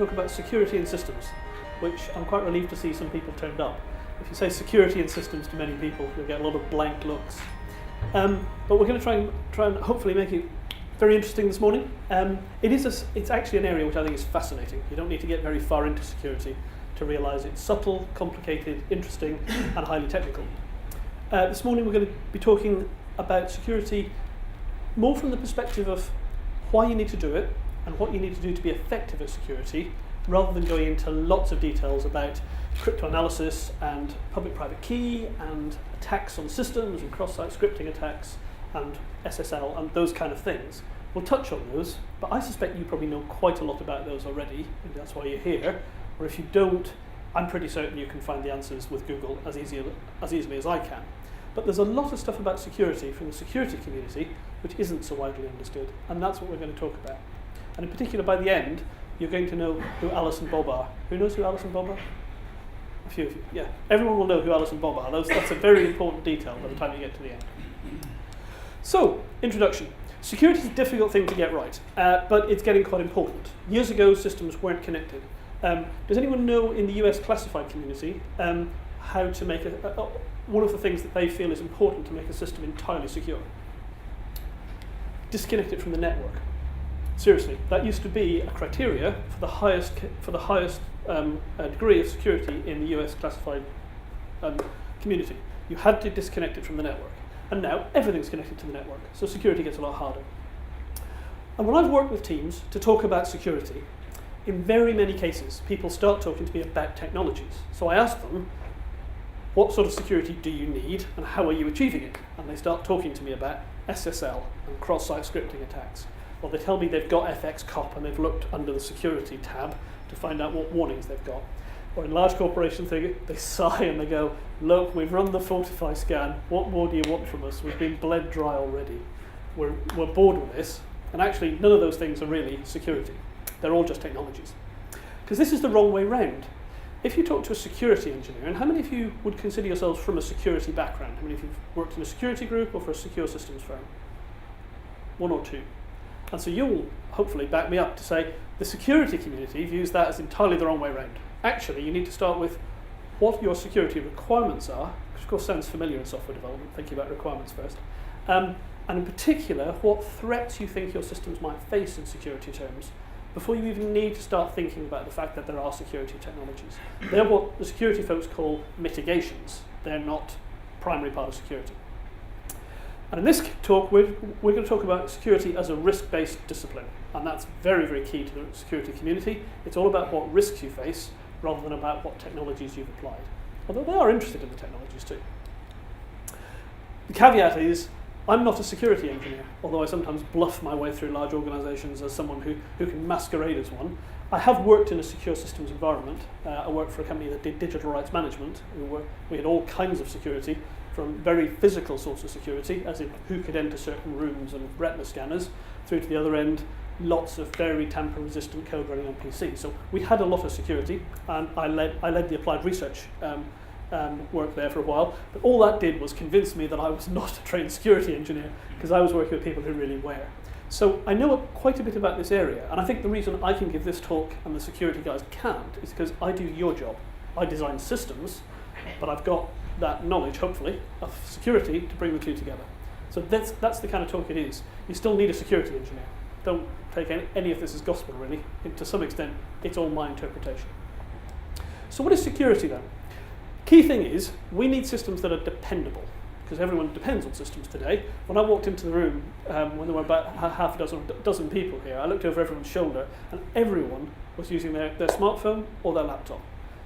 talk about security in systems, which I'm quite relieved to see some people turned up. If you say security in systems to many people, you'll get a lot of blank looks. But we're going to try and hopefully make it very interesting this morning. It's actually an area which I think is fascinating. You don't need to get very far into security to realise it's subtle, complicated, interesting, and highly technical. This morning we're going to be talking about security more from the perspective of why you need to do it and what you need to do to be effective at security, rather than going into lots of details about cryptanalysis and public-private key and attacks on systems and cross-site scripting attacks and SSL and those kind of things. We'll touch on those, but I suspect you probably know quite a lot about those already, and that's why you're here. Or if you don't, I'm pretty certain you can find the answers with Google as easily as I can. But there's a lot of stuff about security from the security community which isn't so widely understood, and that's what we're going to talk about. And in particular, by the end, you're going to know who Alice and Bob are. Who knows who Alice and Bob are? A few of you, yeah. Everyone will know who Alice and Bob are. That's a very important detail by the time you get to the end. So, introduction. Security is a difficult thing to get right, but it's getting quite important. Years ago, systems weren't connected. Does anyone know in the US classified community how to make one of the things that they feel is important to make a system entirely secure? Disconnect it from the network. Seriously, that used to be a criteria for the highest degree of security in the US classified community. You had to disconnect it from the network. And now everything's connected to the network, so security gets a lot harder. And when I've worked with teams to talk about security, in very many cases, people start talking to me about technologies. So I ask them, what sort of security do you need and how are you achieving it? And they start talking to me about SSL and cross-site scripting attacks. Or they tell me they've got FX cop and they've looked under the security tab to find out what warnings they've got. Or in large corporations, they sigh and they go, look, we've run the Fortify scan, what more do you want from us? We've been bled dry already. We're bored with this. And actually, none of those things are really security. They're all just technologies. Because this is the wrong way round. If you talk to a security engineer, and how many of you would consider yourselves from a security background? How many of you have worked in a security group or for a secure systems firm? One or two. And so you'll hopefully back me up to say the security community views that as entirely the wrong way round. Actually, you need to start with what your security requirements are, which of course sounds familiar in software development, thinking about requirements first, and in particular, what threats you think your systems might face in security terms, before you even need to start thinking about the fact that there are security technologies. They're what the security folks call mitigations. They're not primary part of security. And in this talk, we're going to talk about security as a risk-based discipline. And that's very, very key to the security community. It's all about what risks you face, rather than about what technologies you've applied. Although they are interested in the technologies too. The caveat is, I'm not a security engineer, although I sometimes bluff my way through large organizations as someone who can masquerade as one. I have worked in a secure systems environment. I worked for a company that did digital rights management. We had all kinds of security, from very physical sorts of security, as in who could enter certain rooms and retina scanners, through to the other end, lots of very tamper-resistant code running on PC. So we had a lot of security, and I led the applied research work there for a while. But all that did was convince me that I was not a trained security engineer, because I was working with people who really were. So I know quite a bit about this area, and I think the reason I can give this talk and the security guys can't is because I do your job. I design systems, but I've got that knowledge, hopefully, of security to bring the two together. So that's the kind of talk it is. You still need a security engineer. Don't take any of this as gospel, really. To some extent, it's all my interpretation. So what is security, then? Key thing is, we need systems that are dependable, because everyone depends on systems today. When I walked into the room, when there were about half a dozen people here, I looked over everyone's shoulder, and everyone was using their smartphone or their laptop.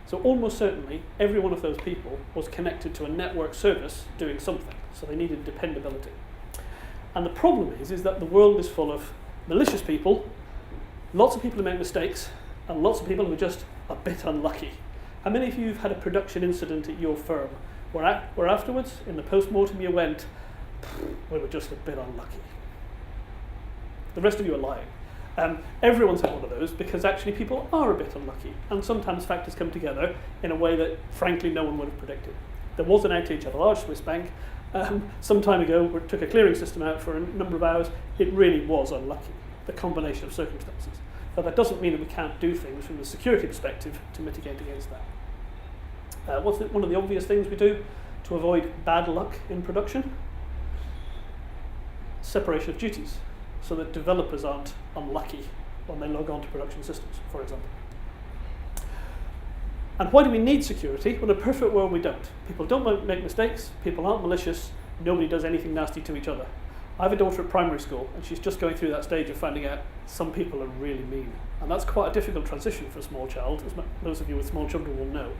So almost certainly, every one of those people was connected to a network service doing something, so they needed dependability. And the problem is that the world is full of malicious people, lots of people who make mistakes, and lots of people who are just a bit unlucky. How many of you have had a production incident at your firm where afterwards, in the post-mortem, you went, we were just a bit unlucky? The rest of you are lying. Everyone's had one of those, because actually people are a bit unlucky, and sometimes factors come together in a way that, frankly, no one would have predicted. There was an outage at a large Swiss bank some time ago where it took a clearing system out for a number of hours. It really was unlucky, the combination of circumstances. But that doesn't mean that we can't do things from the security perspective to mitigate against that. One of the obvious things we do to avoid bad luck in production? Separation of duties, so that developers aren't unlucky when they log on to production systems, for example. And why do we need security? Well, in a perfect world, we don't. People don't make mistakes, people aren't malicious, nobody does anything nasty to each other. I have a daughter at primary school, and she's just going through that stage of finding out some people are really mean. And that's quite a difficult transition for a small child, as those of you with small children will know.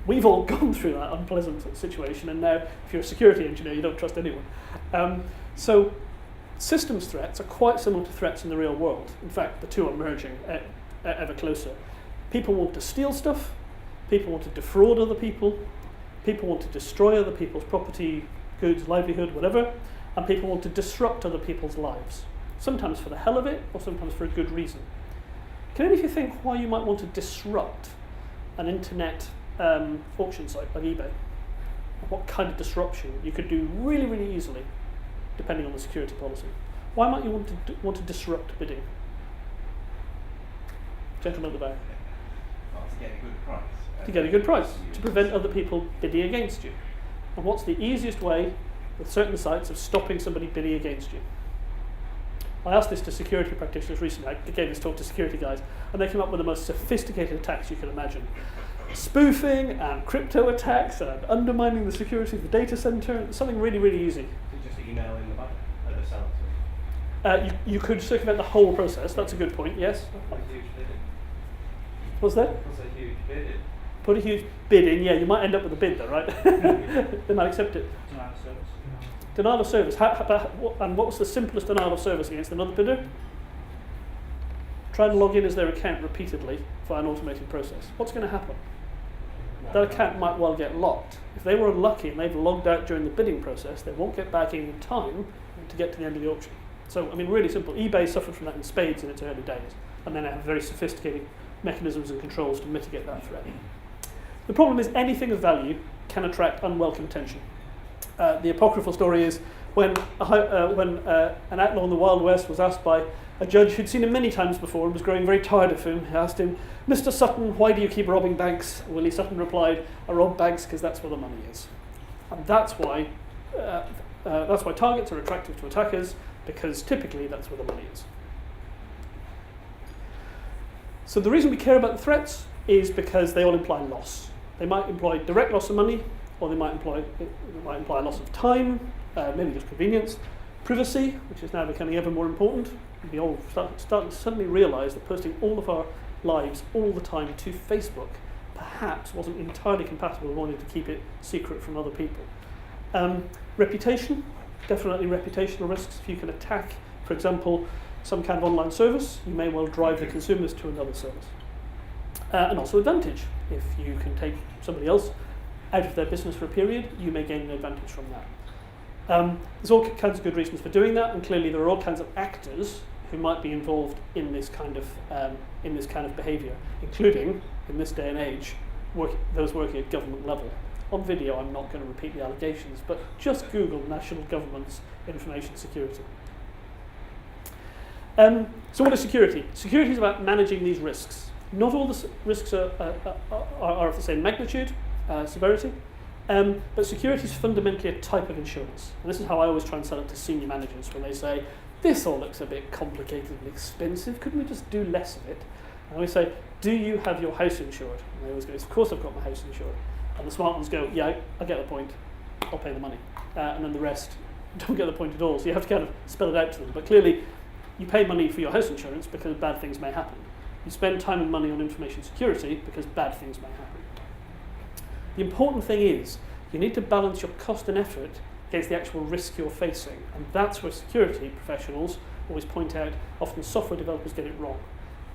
We've all gone through that unpleasant situation, and now, if you're a security engineer, you don't trust anyone. So systems threats are quite similar to threats in the real world. In fact, the two are merging ever closer. People want to steal stuff, people want to defraud other people want to destroy other people's property, goods, livelihood, whatever, and people want to disrupt other people's lives, sometimes for the hell of it, or sometimes for a good reason. Can any of you think why you might want to disrupt an internet auction site like eBay? What kind of disruption you could do really, really easily, depending on the security policy? Why might you want to disrupt bidding? Gentleman at the back. Well, to get a good price. To get a good price, to prevent other people bidding against you. And what's the easiest way with certain sites of stopping somebody bidding against you? I asked this to security practitioners recently. I gave this talk to security guys, and they came up with the most sophisticated attacks you can imagine. Spoofing and crypto attacks and undermining the security of the data center, something really, really easy. So just email in the button at the sales. You could circumvent the whole process. That's a good point, yes. Put a huge bid in. What's that? What's a huge bid in? Put a huge bid in, yeah, you might end up with a bid though, right? They might accept it. Denial of service. Denial of service. And what's the simplest denial of service against another bidder? Try and log in as their account repeatedly via an automated process. What's going to happen? That account might well get locked. If they were unlucky and they've logged out during the bidding process, they won't get back in time to get to the end of the auction. So, I mean, really simple. eBay suffered from that in spades in its early days, and then it had very sophisticated mechanisms and controls to mitigate that threat. The problem is anything of value can attract unwelcome attention. The apocryphal story is when an outlaw in the Wild West was asked by a judge who'd seen him many times before and was growing very tired of him. He asked him, "Mr. Sutton, why do you keep robbing banks?" Willie Sutton replied, "I rob banks because that's where the money is." And that's why targets are attractive to attackers, because typically that's where the money is. So the reason we care about the threats is because they all imply loss. They might imply direct loss of money, or they might imply a loss of time, maybe just convenience. Privacy, which is now becoming ever more important. We all start to suddenly realise that posting all of our lives all the time to Facebook perhaps wasn't entirely compatible with wanting to keep it secret from other people. Reputation, definitely reputational risks. If you can attack, for example, some kind of online service, you may well drive the consumers to another service. And also advantage. If you can take somebody else out of their business for a period, you may gain an advantage from that. There's all kinds of good reasons for doing that, and clearly there are all kinds of actors who might be involved in this kind of behaviour, including, in this day and age, those working at government level. On video, I'm not going to repeat the allegations, but just Google national government's information security. So what is security? Security is about managing these risks. Not all the risks are of the same magnitude, severity, but security is fundamentally a type of insurance. And this is how I always try and sell it to senior managers when they say, "This all looks a bit complicated and expensive, couldn't we just do less of it?" And we say, "Do you have your house insured?" And they always go, "Of course I've got my house insured." And the smart ones go, "Yeah, I get the point, I'll pay the money." And then the rest don't get the point at all. So you have to kind of spell it out to them. But clearly, you pay money for your house insurance because bad things may happen. You spend time and money on information security because bad things may happen. The important thing is, you need to balance your cost and effort against the actual risk you're facing. And that's where security professionals always point out, often software developers get it wrong.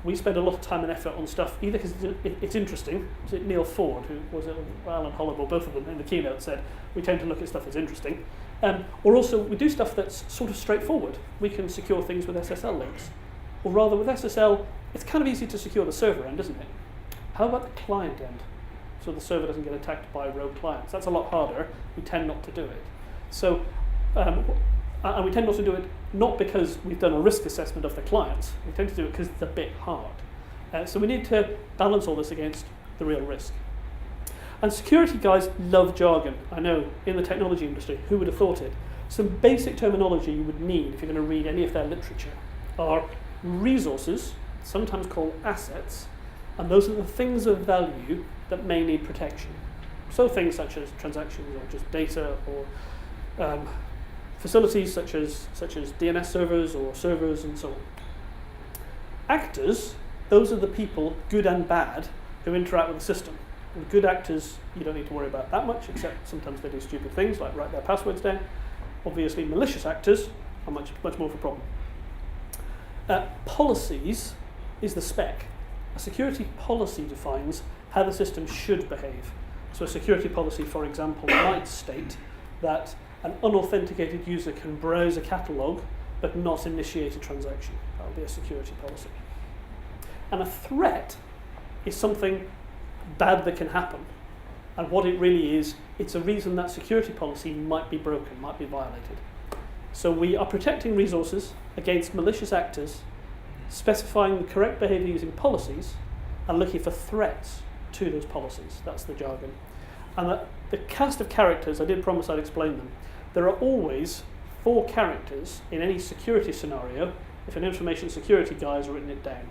We spend a lot of time and effort on stuff, either because it's interesting, was it Neil Ford, who was it, Alan Hollowell, both of them in the keynote said, we tend to look at stuff that's interesting, or also we do stuff that's sort of straightforward. We can secure things with SSL links. Or rather, with SSL, it's kind of easy to secure the server end, isn't it? How about the client end? So the server doesn't get attacked by rogue clients. That's a lot harder. We tend not to do it. So, and we tend not to do it not because we've done a risk assessment of the clients. We tend to do it because it's a bit hard. So we need to balance all this against the real risk. And security guys love jargon. I know, in the technology industry, who would have thought it? Some basic terminology you would need if you're going to read any of their literature are resources, sometimes called assets, and those are the things of value that may need protection. So things such as transactions or just data or facilities such as DNS servers or servers and so on. Actors, those are the people, good and bad, who interact with the system. And good actors you don't need to worry about that much, except sometimes they do stupid things like write their passwords down. Obviously malicious actors are much more of a problem. Policies is the spec. A security policy defines how the system should behave. So a security policy, for example, might state that an unauthenticated user can browse a catalogue but not initiate a transaction. That would be a security policy. And a threat is something bad that can happen. And what it really is, it's a reason that security policy might be broken, might be violated. So we are protecting resources against malicious actors, specifying the correct behavior using policies, and looking for threats to those policies. That's the jargon. And the cast of characters, I did promise I'd explain them. There are always 4 characters in any security scenario if an information security guy has written it down.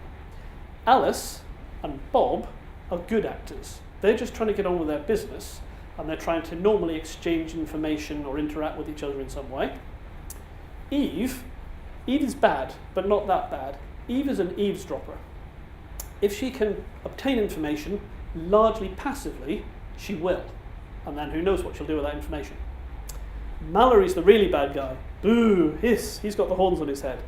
Alice and Bob are good actors. They're just trying to get on with their business, and they're trying to normally exchange information or interact with each other in some way. Eve is bad, but not that bad. Eve is an eavesdropper. If she can obtain information largely passively, she will. And then who knows what she'll do with that information. Mallory's the really bad guy. Boo, hiss, he's got the horns on his head.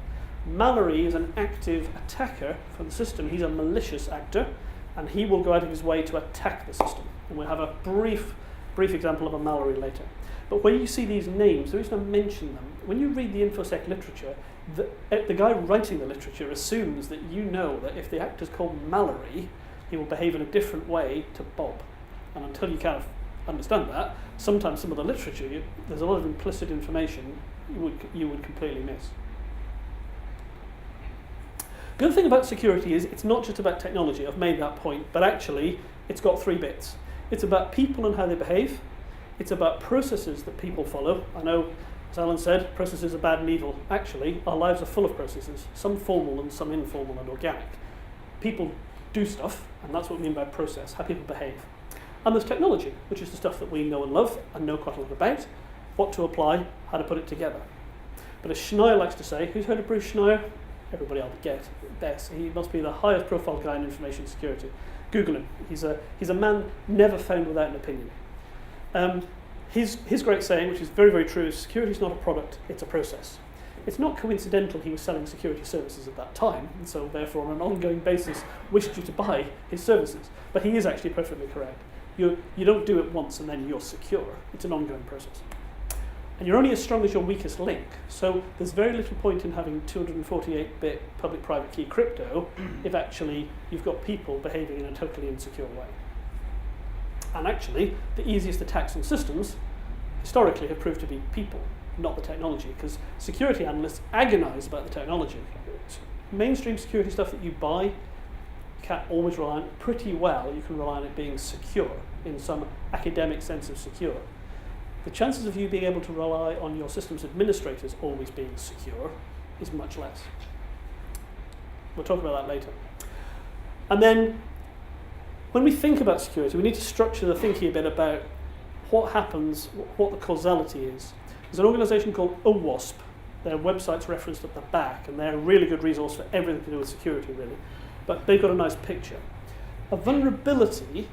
Mallory is an active attacker for the system. He's a malicious actor, and he will go out of his way to attack the system. And we'll have a brief example of a Mallory later. But when you see these names, the reason I mention them, when you read the InfoSec literature, the guy writing the literature assumes that you know that if the actor's called Mallory, he will behave in a different way to Bob. And until you kind of understand that, sometimes some of the literature, there's a lot of implicit information you would completely miss. The other thing about security is it's not just about technology. I've made that point, but actually it's got 3 bits. It's about people and how they behave. It's about processes that people follow. I know, as Alan said, processes are bad and evil. Actually, our lives are full of processes, some formal and some informal and organic. People do stuff, and that's what we mean by process, how people behave. And there's technology, which is the stuff that we know and love and know quite a lot about, what to apply, how to put it together. But as Schneier likes to say, who's heard of Bruce Schneier? Everybody I'll get. Best. He must be the highest profile guy in information security. Google him. He's a man never found without an opinion. His great saying, which is very, very true, is security is not a product, it's a process. It's not coincidental he was selling security services at that time, and so therefore on an ongoing basis wished you to buy his services. But he is actually perfectly correct. You don't do it once and then you're secure. It's an ongoing process. And you're only as strong as your weakest link. So there's very little point in having 248-bit public-private key crypto if actually you've got people behaving in a totally insecure way. And actually, the easiest attacks on systems historically have proved to be people, not the technology, because security analysts agonize about the technology. Mainstream security stuff that you buy, you can't always rely on it pretty well. You can rely on it being secure in some academic sense of secure. The chances of you being able to rely on your systems administrators always being secure is much less. We'll talk about that later. And then, when we think about security, we need to structure the thinking a bit about what happens, what the causality is. There's an organisation called OWASP. Their website's referenced at the back, and they're a really good resource for everything to do with security, really. But they've got a nice picture. A vulnerability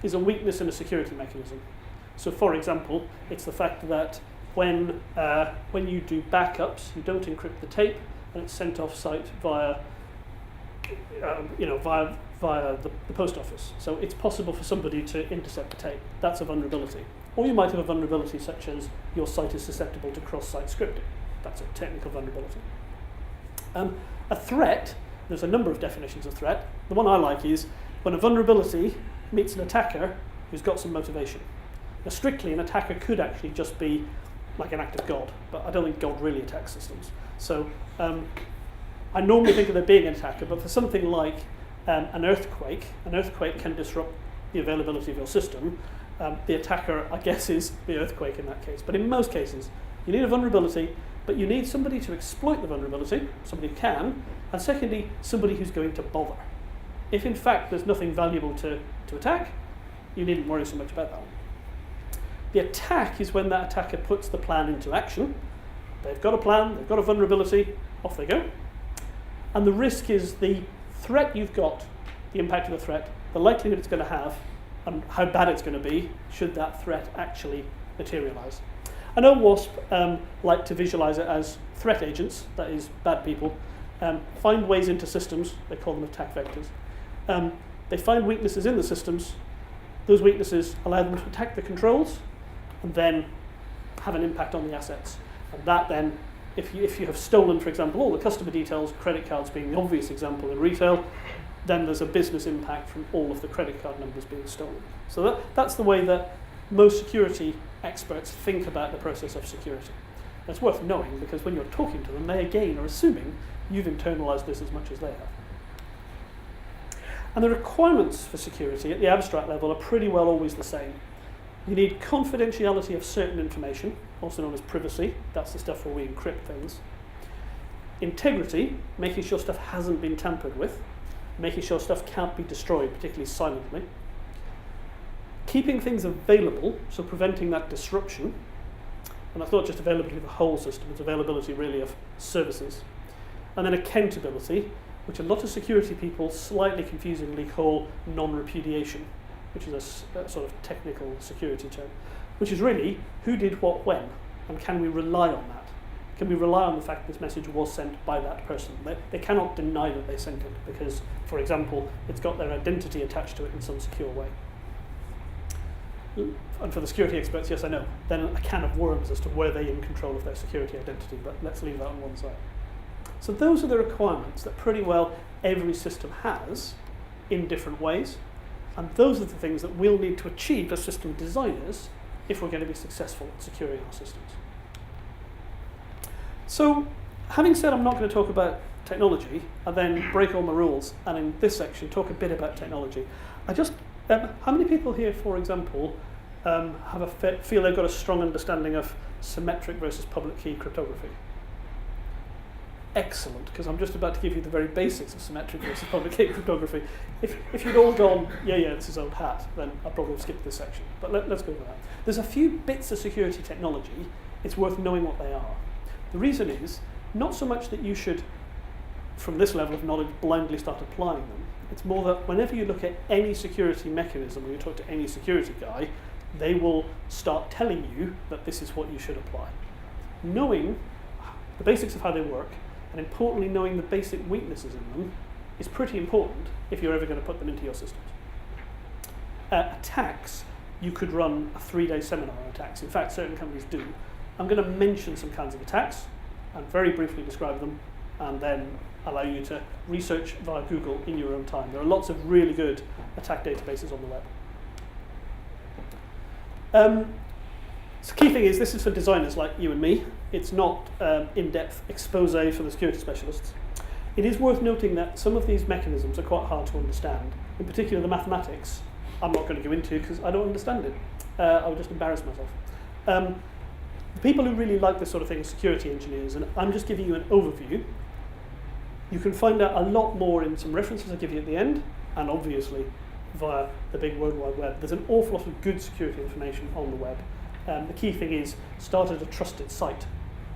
is a weakness in a security mechanism. So, for example, it's the fact that when you do backups, you don't encrypt the tape, and it's sent off-site via the post office. So it's possible for somebody to intercept the tape. That's a vulnerability. Or you might have a vulnerability such as your site is susceptible to cross-site scripting. That's a technical vulnerability. A threat, there's a number of definitions of threat. The one I like is when a vulnerability meets an attacker who's got some motivation. Now, strictly, an attacker could actually just be like an act of God, but I don't think God really attacks systems. So I normally think of there being an attacker, but for something like an earthquake can disrupt the availability of your system. The attacker, I guess, is the earthquake in that case. But in most cases, you need a vulnerability, but you need somebody to exploit the vulnerability, somebody who can, and secondly, somebody who's going to bother. If in fact there's nothing valuable to attack, you needn't worry so much about that one. The attack is when that attacker puts the plan into action. They've got a plan, they've got a vulnerability, off they go. And the risk is the threat you've got, the impact of the threat, the likelihood it's going to have, and how bad it's going to be should that threat actually materialize. I know WASP like to visualize it as threat agents, that is, bad people, find ways into systems, they call them attack vectors. They find weaknesses in the systems, those weaknesses allow them to attack the controls, and then have an impact on the assets. And that then, if you have stolen, for example, all the customer details, credit cards being the obvious example in retail, then there's a business impact from all of the credit card numbers being stolen. So that's the way that most security experts think about the process of security. It's worth knowing because when you're talking to them, they again are assuming you've internalized this as much as they have. And the requirements for security at the abstract level are pretty well always the same. You need confidentiality of certain information, also known as privacy. That's the stuff where we encrypt things. Integrity, making sure stuff hasn't been tampered with. Making sure stuff can't be destroyed, particularly silently. Keeping things available, so preventing that disruption. And that's not just availability of the whole system, it's availability really of services. And then accountability, which a lot of security people slightly confusingly call non-repudiation, which is a sort of technical security term, which is really who did what when, and can we rely on that? Can we rely on the fact this message was sent by that person? They cannot deny that they sent it because, for example, it's got their identity attached to it in some secure way. And for the security experts, yes, I know, then a can of worms as to were they in control of their security identity, but let's leave that on one side. So those are the requirements that pretty well every system has in different ways, and those are the things that we'll need to achieve as system designers if we're going to be successful at securing our systems. So, having said I'm not going to talk about technology, I then break all my rules, and in this section talk a bit about technology. How many people here, for example, feel they've got a strong understanding of symmetric versus public key cryptography? Excellent, because I'm just about to give you the very basics of symmetric versus public key cryptography. If you'd all gone, yeah, this is old hat, then I'd probably have skipped this section. But let's go with that. There's a few bits of security technology, it's worth knowing what they are. The reason is, not so much that you should, from this level of knowledge, blindly start applying them. It's more that whenever you look at any security mechanism, when you talk to any security guy, they will start telling you that this is what you should apply. Knowing the basics of how they work, and importantly knowing the basic weaknesses in them, is pretty important if you're ever going to put them into your systems. Attacks, you could run a 3-day seminar on attacks. In fact, certain companies do. I'm going to mention some kinds of attacks and very briefly describe them, and then allow you to research via Google in your own time. There are lots of really good attack databases on the web. So key thing is, this is for designers like you and me. It's not in-depth expose for the security specialists. It is worth noting that some of these mechanisms are quite hard to understand. In particular, the mathematics, I'm not going to go into because I don't understand it. I would just embarrass myself. The people who really like this sort of thing are security engineers, and I'm just giving you an overview. You can find out a lot more in some references I'll give you at the end, and obviously via the big World Wide Web. There's an awful lot of good security information on the web. The key thing is start at a trusted site,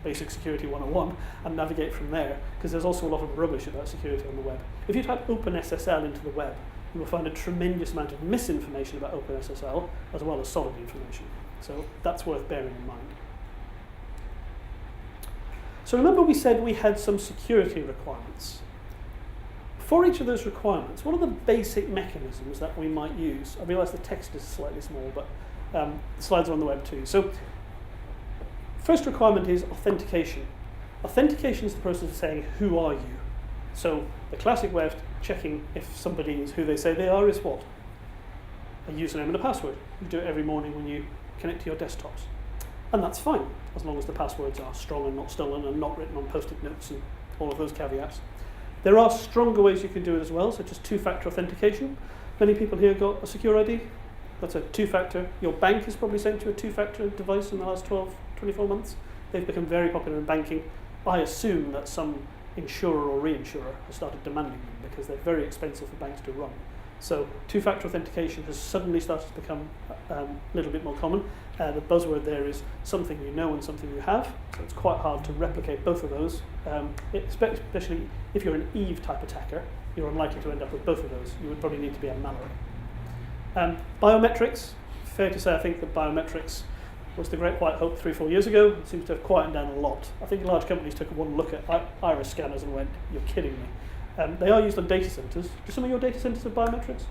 Basic Security 101, and navigate from there, because there's also a lot of rubbish about security on the web. If you type OpenSSL into the web, you will find a tremendous amount of misinformation about OpenSSL, as well as solid information. So that's worth bearing in mind. So remember we said we had some security requirements. For each of those requirements, what are the basic mechanisms that we might use? I realise the text is slightly small, but the slides are on the web too. So first requirement is authentication. Authentication is the process of saying, who are you? So the classic way of checking if somebody is who they say they are is what? A username and a password. You do it every morning when you connect to your desktops. And that's fine, as long as the passwords are strong and not stolen and not written on post-it notes and all of those caveats. There are stronger ways you can do it as well, such as two-factor authentication. Many people here got a secure ID. That's a two-factor. Your bank has probably sent you a two-factor device in the last 12, 24 months. They've become very popular in banking. I assume that some insurer or reinsurer has started demanding them because they're very expensive for banks to run. So two-factor authentication has suddenly started to become a little bit more common. The buzzword there is something you know and something you have. So it's quite hard to replicate both of those, especially if you're an Eve type attacker. You're unlikely to end up with both of those. You would probably need to be a malware. Biometrics. Fair to say I think that biometrics was the great white hope 3-4 years ago. It seems to have quietened down a lot. I think large companies took one look at iris scanners and went, you're kidding me. They are used on data centers. Do some of your data centers have biometrics?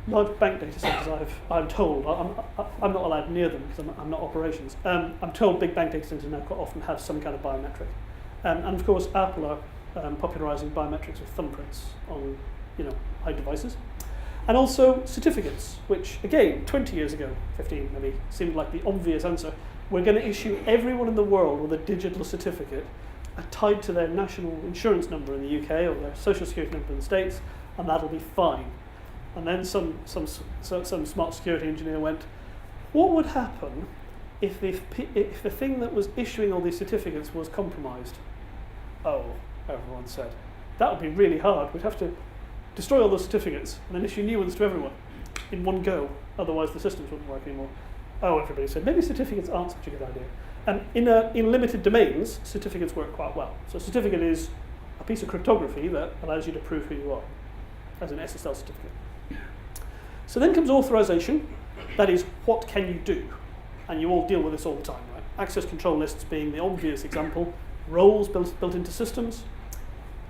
Large bank data centers, I'm told, I'm not allowed near them because I'm not operations. I'm told big bank data centers now quite often have some kind of biometric. And of course, Apple are popularizing biometrics with thumbprints on high devices. And also certificates, which again, 20 years ago, 15 maybe, seemed like the obvious answer. We're going to issue everyone in the world with a digital certificate tied to their national insurance number in the UK or their social security number in the States, and that'll be fine. And then some smart security engineer went, what would happen if the thing that was issuing all these certificates was compromised? Oh, everyone said. That would be really hard. We'd have to destroy all those certificates and then issue new ones to everyone in one go. Otherwise the systems wouldn't work anymore. Oh, everybody said, maybe certificates aren't such a good idea. And in limited domains, certificates work quite well. So a certificate is a piece of cryptography that allows you to prove who you are, as an SSL certificate. So then comes authorization. That is, what can you do? And you all deal with this all the time, right? Access control lists being the obvious example. Roles built into systems.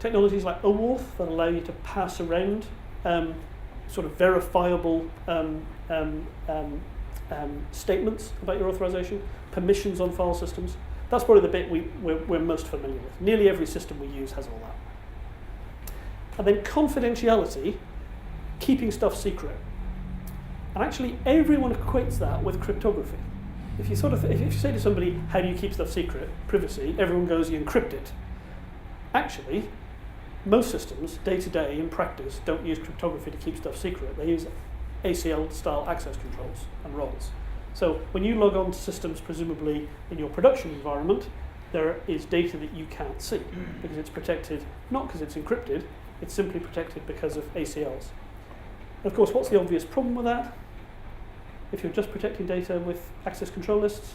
Technologies like OAuth that allow you to pass around sort of verifiable statements about your authorization. Permissions on file systems. That's probably the bit we're most familiar with. Nearly every system we use has all that. And then confidentiality, keeping stuff secret. And actually, everyone equates that with cryptography. If you say to somebody, how do you keep stuff secret? Privacy, everyone goes, you encrypt it. Actually, most systems, day to day in practice, don't use cryptography to keep stuff secret. They use ACL-style access controls and roles. So when you log on to systems, presumably in your production environment, there is data that you can't see because it's protected, not because it's encrypted, it's simply protected because of ACLs. And of course, what's the obvious problem with that? If you're just protecting data with access control lists?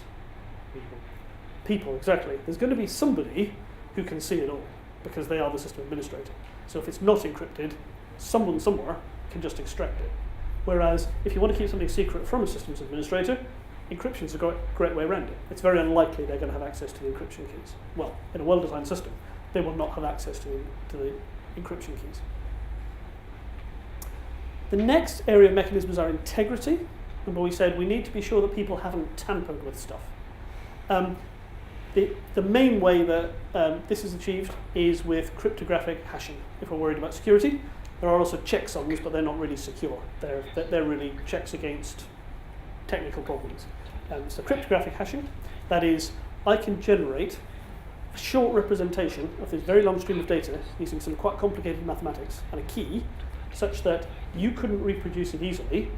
People, exactly. There's going to be somebody who can see it all because they are the system administrator. So if it's not encrypted, someone somewhere can just extract it. Whereas if you want to keep something secret from a systems administrator, encryption is a great way around it. It's very unlikely they're going to have access to the encryption keys. Well, in a well-designed system, they will not have access to the encryption keys. The next area of mechanisms are integrity. Remember we said we need to be sure that people haven't tampered with stuff. The main way that this is achieved is with cryptographic hashing, if we're worried about security. There are also checksums, but they're not really secure. They're really checks against technical problems. So cryptographic hashing, that is, I can generate a short representation of this very long stream of data using some quite complicated mathematics and a key, such that you couldn't reproduce it easily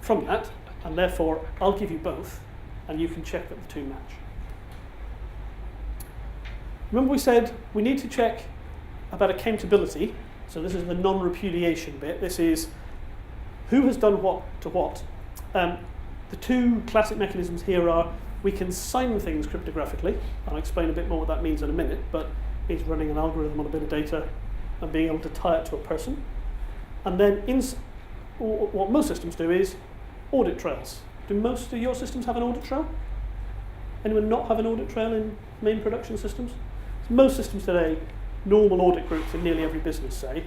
from that, and therefore I'll give you both, and you can check that the two match. Remember we said we need to check about accountability. So this is the non-repudiation bit. This is who has done what to what. The two classic mechanisms here are we can sign things cryptographically. I'll explain a bit more what that means in a minute, but it's running an algorithm on a bit of data and being able to tie it to a person. And then what most systems do is audit trails. Do most of your systems have an audit trail? Anyone not have an audit trail in main production systems? So most systems today, normal audit groups in nearly every business say,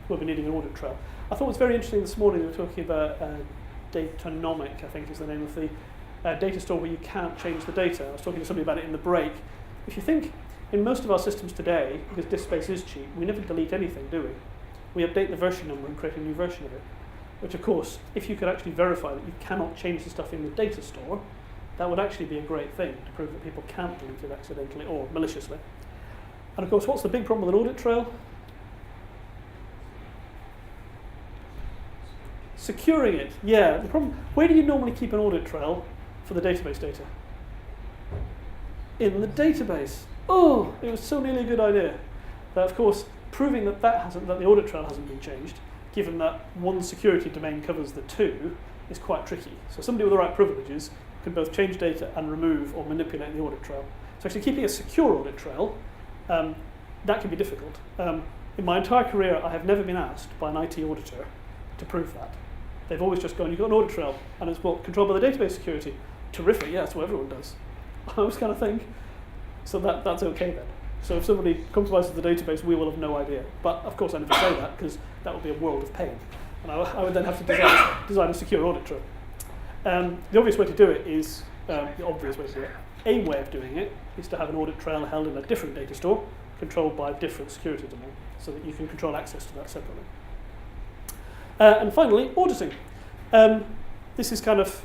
we'll be needing an audit trail. I thought it was very interesting this morning, they were talking about Datanomic, I think is the name of the data store where you can't change the data. I was talking to somebody about it in the break. If you think, in most of our systems today, because disk space is cheap, we never delete anything, do we? We update the version number and create a new version of it. Which of course, if you could actually verify that you cannot change the stuff in the data store, That would actually be a great thing to prove that people can't delete it accidentally or maliciously. And of course, what's the big problem with an audit trail? Securing it. Yeah, the problem, where do you normally keep an audit trail for the database data? In the database. Oh, it was so nearly a good idea. But of course, proving that that the audit trail hasn't been changed, given that one security domain covers the two, is quite tricky. So somebody with the right privileges can both change data and remove or manipulate the audit trail. So actually keeping a secure audit trail, that can be difficult. In my entire career, I have never been asked by an IT auditor to prove that. They've always just gone, you've got an audit trail, and it's what, controlled by the database security. Terrific, yeah, that's what everyone does. I always kind of think, so that's okay then. So if somebody compromises the database, we will have no idea. But of course I never say that, because that would be a world of pain. And I would then have to design a secure audit trail. The obvious way to do it is, a way of doing it is to have an audit trail held in a different data store, controlled by a different security domain, so that you can control access to that separately. And finally, auditing. This is kind of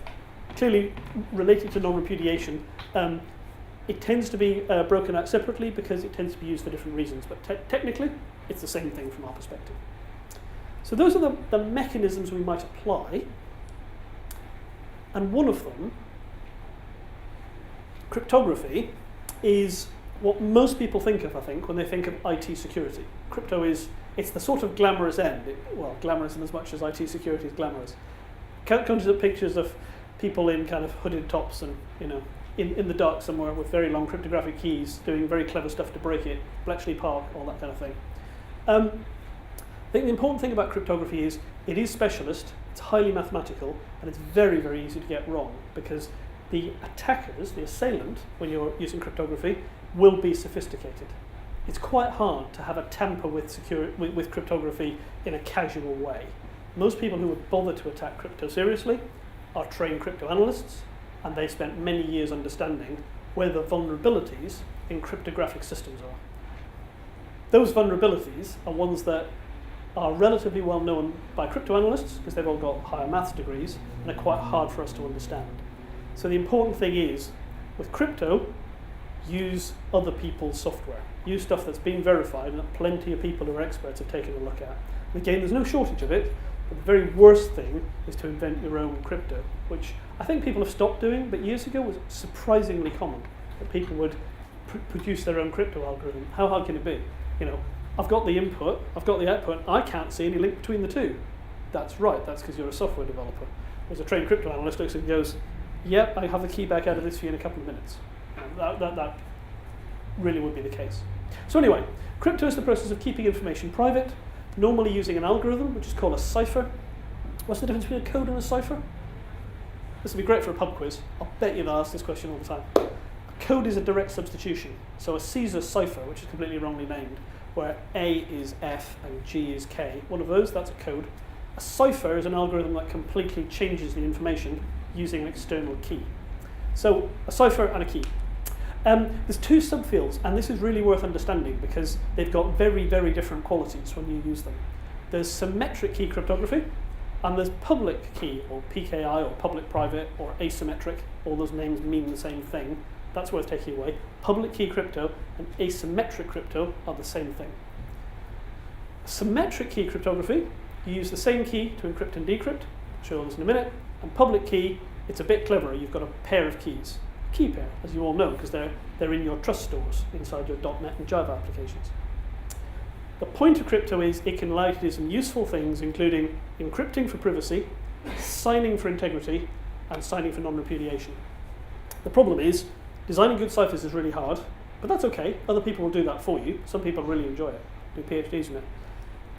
clearly related to non-repudiation. It tends to be broken out separately because it tends to be used for different reasons, but technically, it's the same thing from our perspective. So those are the mechanisms we might apply, and one of them, cryptography, is what most people think of, I think, when they think of IT security. Crypto it's the sort of glamorous end. Well, glamorous in as much as IT security is glamorous. Conjures up pictures of people in kind of hooded tops and, in the dark somewhere with very long cryptographic keys, doing very clever stuff to break it, Bletchley Park, all that kind of thing. I think the important thing about cryptography is it is specialist, it's highly mathematical, and it's very, very easy to get wrong because the attackers, the assailant, when you're using cryptography, will be sophisticated. It's quite hard to have a tamper with cryptography in a casual way. Most people who would bother to attack crypto seriously are trained crypto analysts, and they've spent many years understanding where the vulnerabilities in cryptographic systems are. Those vulnerabilities are ones that are relatively well known by crypto analysts because they've all got higher maths degrees and are quite hard for us to understand. So the important thing is, with crypto, use other people's software. Use stuff that's been verified and that plenty of people who are experts have taken a look at. And again, there's no shortage of it, but the very worst thing is to invent your own crypto, which I think people have stopped doing, but years ago was surprisingly common that people would produce their own crypto algorithm. How hard can it be? I've got the input, I've got the output, I can't see any link between the two. That's right, that's because you're a software developer. Whereas a trained crypto analyst looks and goes, yep, I have the key back out of this for you in a couple of minutes. That really would be the case. So anyway, crypto is the process of keeping information private, normally using an algorithm, which is called a cipher. What's the difference between a code and a cipher? This would be great for a pub quiz. I'll bet you they'll ask this question all the time. A code is a direct substitution. So a Caesar cipher, which is completely wrongly named, where A is F and G is K. One of those, that's a code. A cipher is an algorithm that completely changes the information using an external key. So a cipher and a key. There's two subfields, and this is really worth understanding because they've got very, very different qualities when you use them. There's symmetric key cryptography, and there's public key, or PKI, or public-private, or asymmetric. All those names mean the same thing. That's worth taking away. Public key crypto and asymmetric crypto are the same thing. Symmetric key cryptography, you use the same key to encrypt and decrypt. I'll show you this in a minute. And public key, it's a bit cleverer. You've got a pair of keys. Key pair, as you all know, because they're in your trust stores inside your .NET and Java applications. The point of crypto is it can allow you to do some useful things, including encrypting for privacy, signing for integrity, and signing for non-repudiation. The problem is, designing good ciphers is really hard, but that's okay. Other people will do that for you. Some people really enjoy it, do PhDs in it.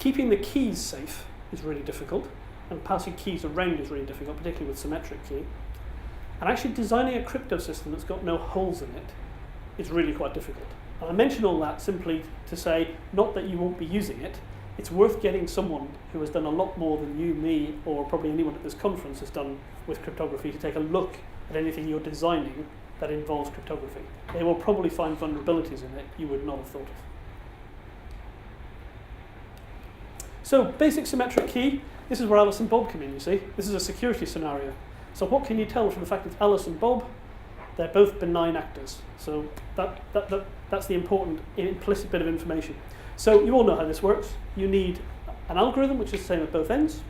Keeping the keys safe is really difficult, and passing keys around is really difficult, particularly with symmetric key. And actually designing a crypto system that's got no holes in it is really quite difficult. And I mention all that simply to say, not that you won't be using it, it's worth getting someone who has done a lot more than you, me, or probably anyone at this conference has done with cryptography to take a look at anything you're designing that involves cryptography. They will probably find vulnerabilities in it you would not have thought of. So, basic symmetric key, this is where Alice and Bob come in, you see. This is a security scenario. So what can you tell from the fact it's Alice and Bob? They're both benign actors. So that's the important implicit bit of information. So you all know how this works. You need an algorithm which is the same at both ends,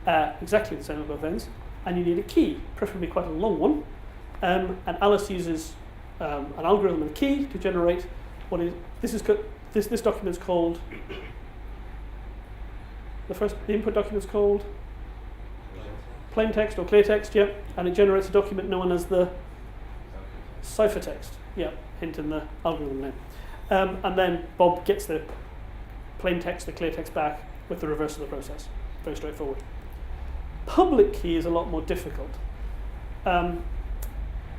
exactly the same at both ends, and you need a key, preferably quite a long one. And Alice uses an algorithm and a key to generate what is this document is called. The input document is called plain text or clear text, yeah, and it generates a document known as the ciphertext, yeah, hint in the algorithm name. And then Bob gets the plain text, the clear text back with the reverse of the process. Very straightforward. Public key is a lot more difficult.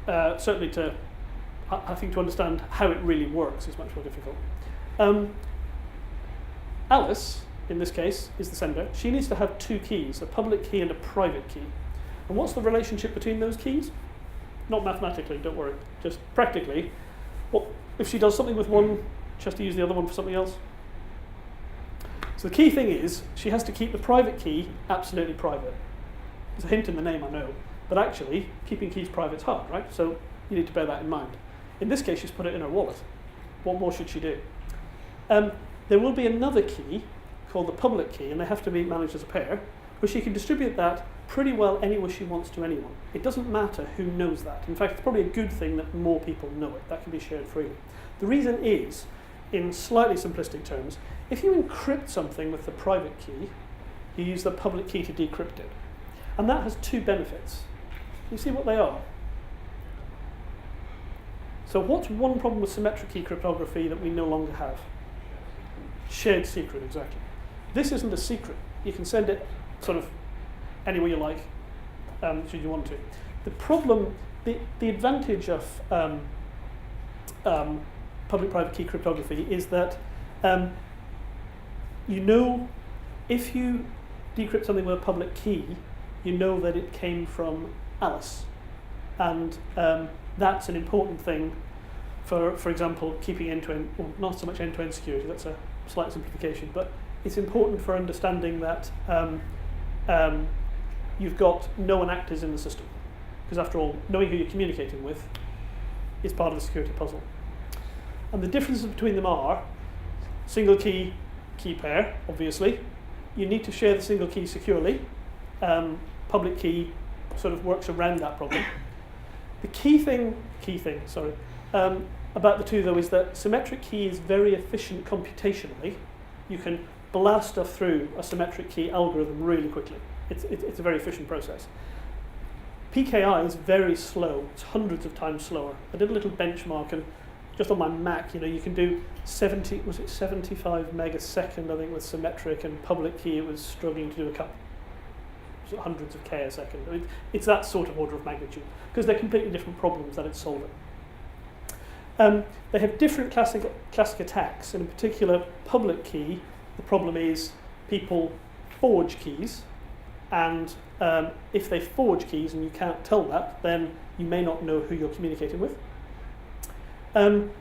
Certainly I think to understand how it really works is much more difficult. Alice, in this case, is the sender. She needs to have two keys, a public key and a private key. And what's the relationship between those keys? Not mathematically, don't worry. Just practically. Well, if she does something with one, she has to use the other one for something else. So the key thing is, she has to keep the private key absolutely private. There's a hint in the name, I know. But actually, keeping keys private is hard, right? So you need to bear that in mind. In this case, she's put it in her wallet. What more should she do? There will be another key called the public key, and they have to be managed as a pair, where she can distribute that pretty well anywhere she wants to anyone. It doesn't matter who knows that. In fact, it's probably a good thing that more people know it. That can be shared freely. The reason is, in slightly simplistic terms, if you encrypt something with the private key, you use the public key to decrypt it. And that has two benefits. You see what they are? So what's one problem with symmetric key cryptography that we no longer have? Shared secret, exactly. This isn't a secret. You can send it sort of anywhere you like, should you want to. The problem, the advantage of public-private key cryptography is that you know if you decrypt something with a public key, you know that it came from Alice. And that's an important thing for example, keeping end-to-end, well, not so much end-to-end security, that's a slight simplification, but it's important for understanding that you've got known actors in the system. Because after all, knowing who you're communicating with is part of the security puzzle. And the differences between them are single key, key pair, obviously. You need to share the single key securely. Public key sort of works around that problem. The key thing, about the two though is that symmetric key is very efficient computationally. You can blast stuff through a symmetric key algorithm really quickly. It's a very efficient process. PKI is very slow. It's hundreds of times slower. I did a little benchmark, and just on my Mac, you can do 75 megasecond, I think, with symmetric, and public key it was struggling to do a couple. So hundreds of K a second. I mean, it's that sort of order of magnitude, because they're completely different problems that it's solving. They have different classic attacks, and in particular, public key, the problem is people forge keys, and if they forge keys and you can't tell that, then you may not know who you're communicating with. And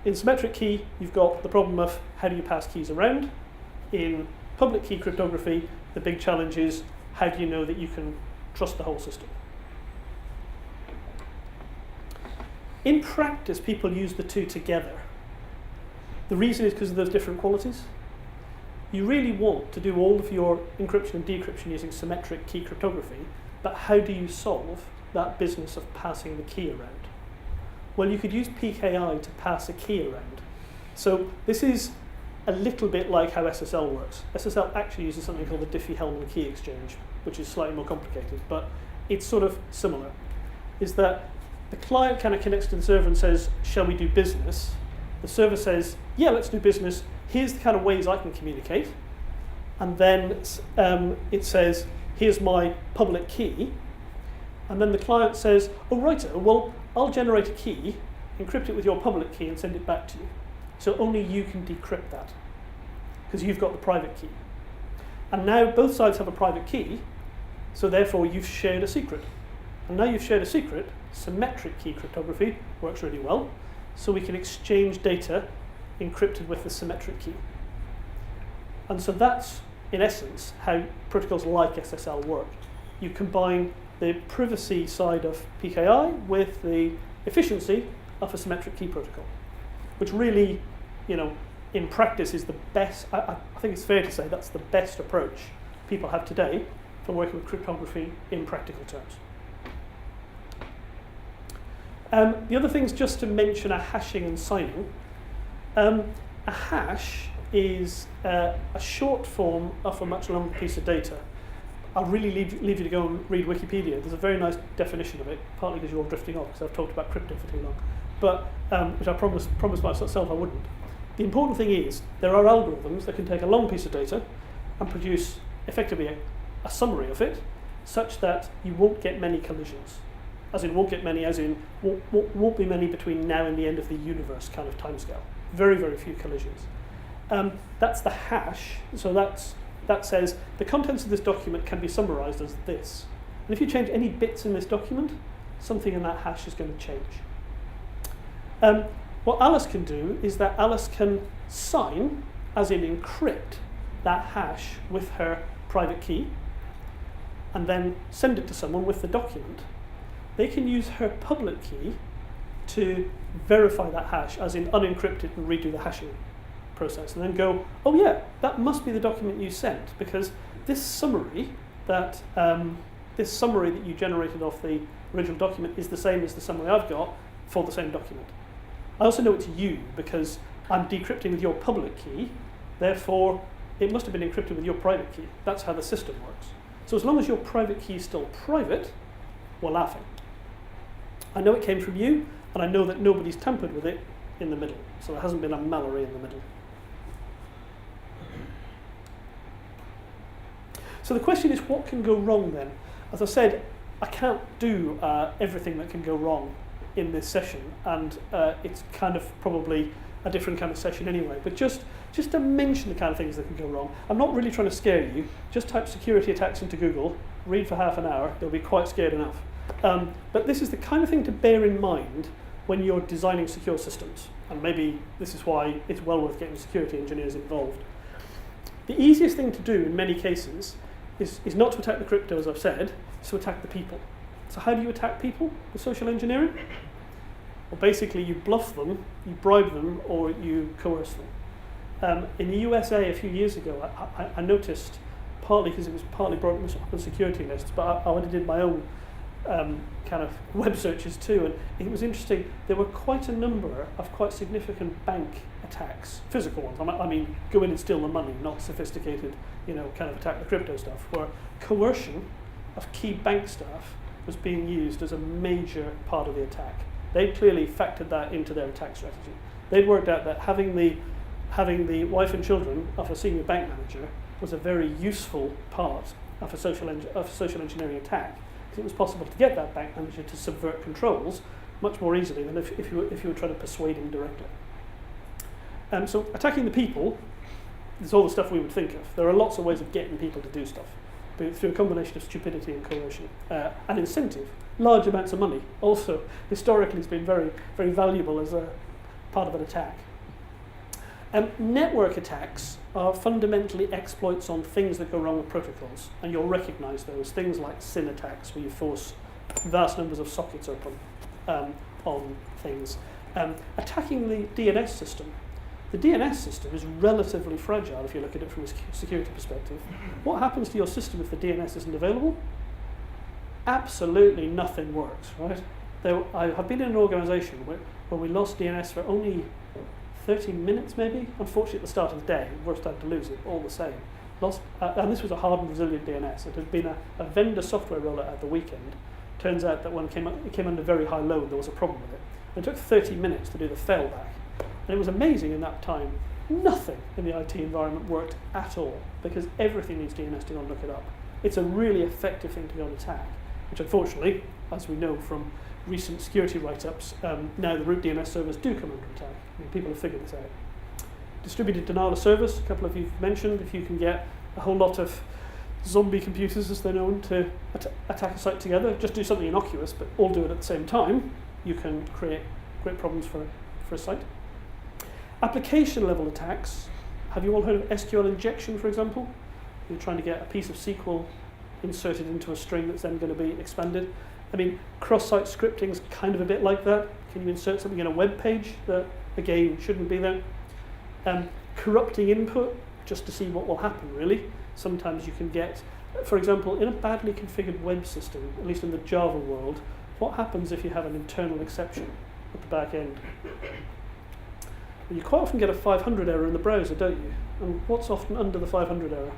in symmetric key, you've got the problem of how do you pass keys around. In public key cryptography, the big challenge is how do you know that you can trust the whole system. In practice, people use the two together. The reason is because of those different qualities. You really want to do all of your encryption and decryption using symmetric key cryptography, but how do you solve that business of passing the key around? Well, you could use PKI to pass a key around. So this is a little bit like how SSL works. SSL actually uses something called the Diffie-Hellman key exchange, which is slightly more complicated, but it's sort of similar. Is that the client kind of connects to the server and says, shall we do business? The server says, yeah, let's do business. Here's the kind of ways I can communicate. And then it says, here's my public key. And then the client says, oh, right, well, I'll generate a key, encrypt it with your public key, and send it back to you. So only you can decrypt that, because you've got the private key. And now both sides have a private key, so therefore you've shared a secret. And now you've shared a secret, symmetric key cryptography works really well, so we can exchange data encrypted with the symmetric key. And so that's, in essence, how protocols like SSL work. you combine the privacy side of PKI with the efficiency of a symmetric key protocol, which really, in practice is the best. I think it's fair to say that's the best approach people have today for working with cryptography in practical terms. The other things just to mention are hashing and signing. A hash is a short form of a much longer piece of data. I'll really leave you to go and read Wikipedia. There's a very nice definition of it, partly because you're all drifting off because I've talked about crypto for too long, but which I promised myself I wouldn't. The important thing is there are algorithms that can take a long piece of data and produce effectively a summary of it, such that you won't get many collisions. As in won't get many, as in won't be many between now and the end of the universe kind of timescale. Very, very few collisions. That's the hash. So that says the contents of this document can be summarized as this. And if you change any bits in this document, something in that hash is going to change. What Alice can do is that Alice can sign, as in encrypt, that hash with her private key, and then send it to someone with the document. They can use her public key to verify that hash, as in unencrypt it and redo the hashing process, and then go, oh yeah, that must be the document you sent, because this summary that you generated off the original document is the same as the summary I've got for the same document. I also know it's you because I'm decrypting with your public key, therefore it must have been encrypted with your private key. That's how the system works. So as long as your private key is still private, we're laughing. I know it came from you, and I know that nobody's tampered with it in the middle. So there hasn't been a Mallory in the middle. So the question is, what can go wrong then? As I said, I can't do everything that can go wrong in this session, and it's kind of probably a different kind of session anyway. But just to mention the kind of things that can go wrong, I'm not really trying to scare you. Just type security attacks into Google, read for half an hour, you'll be quite scared enough. But this is the kind of thing to bear in mind when you're designing secure systems, and maybe this is why it's well worth getting security engineers involved. The easiest thing to do in many cases is not to attack the crypto, as I've said, it's to attack the people. So how do you attack people with social engineering? Well, basically you bluff them, you bribe them, or you coerce them. In the USA a few years ago, I noticed, partly because it was partly brought up on security lists, but I did my own kind of web searches too, and it was interesting. There were quite a number of quite significant bank attacks, physical ones. I mean, go in and steal the money, not sophisticated, kind of attack the crypto stuff, where coercion of key bank staff was being used as a major part of the attack. They'd clearly factored that into their attack strategy. They'd worked out that having the wife and children of a senior bank manager was a very useful part of a social engineering attack, because it was possible to get that bank manager to subvert controls much more easily than if you were trying to persuade him directly. So attacking the people is all the stuff we would think of. There are lots of ways of getting people to do stuff, but through a combination of stupidity and coercion and incentive. Large amounts of money also historically has been very, very valuable as a part of an attack. Network attacks are fundamentally exploits on things that go wrong with protocols, and you'll recognize those. Things like SYN attacks, where you force vast numbers of sockets open on things. Attacking the DNS system. The DNS system is relatively fragile if you look at it from a security perspective. What happens to your system if the DNS isn't available? Absolutely nothing works, right? I have been in an organization where we lost DNS for only 30 minutes maybe. Unfortunately at the start of the day, worst time to lose it, all the same. And this was a hard and resilient DNS. It had been a vendor software rollout at the weekend. Turns out that when it came under very high load, there was a problem with it. It took 30 minutes to do the failback. And it was amazing in that time. Nothing in the IT environment worked at all, because everything needs DNS to go and look it up. It's a really effective thing to go and attack, which unfortunately, as we know from recent security write-ups, now the root DNS servers do come under attack. I mean, people have figured this out. Distributed denial of service, a couple of you mentioned. If you can get a whole lot of zombie computers, as they're known, to attack a site together, just do something innocuous, but all do it at the same time, you can create great problems for a site. Application level attacks. Have you all heard of SQL injection, for example? You're trying to get a piece of SQL inserted into a string that's then going to be expanded. I mean, cross-site scripting is kind of a bit like that. Can you insert something in a web page that, again, shouldn't be there? Corrupting input, just to see what will happen, really. Sometimes you can get, for example, in a badly configured web system, at least in the Java world, what happens if you have an internal exception at the back end? Well, you quite often get a 500 error in the browser, don't you? And what's often under the 500 error?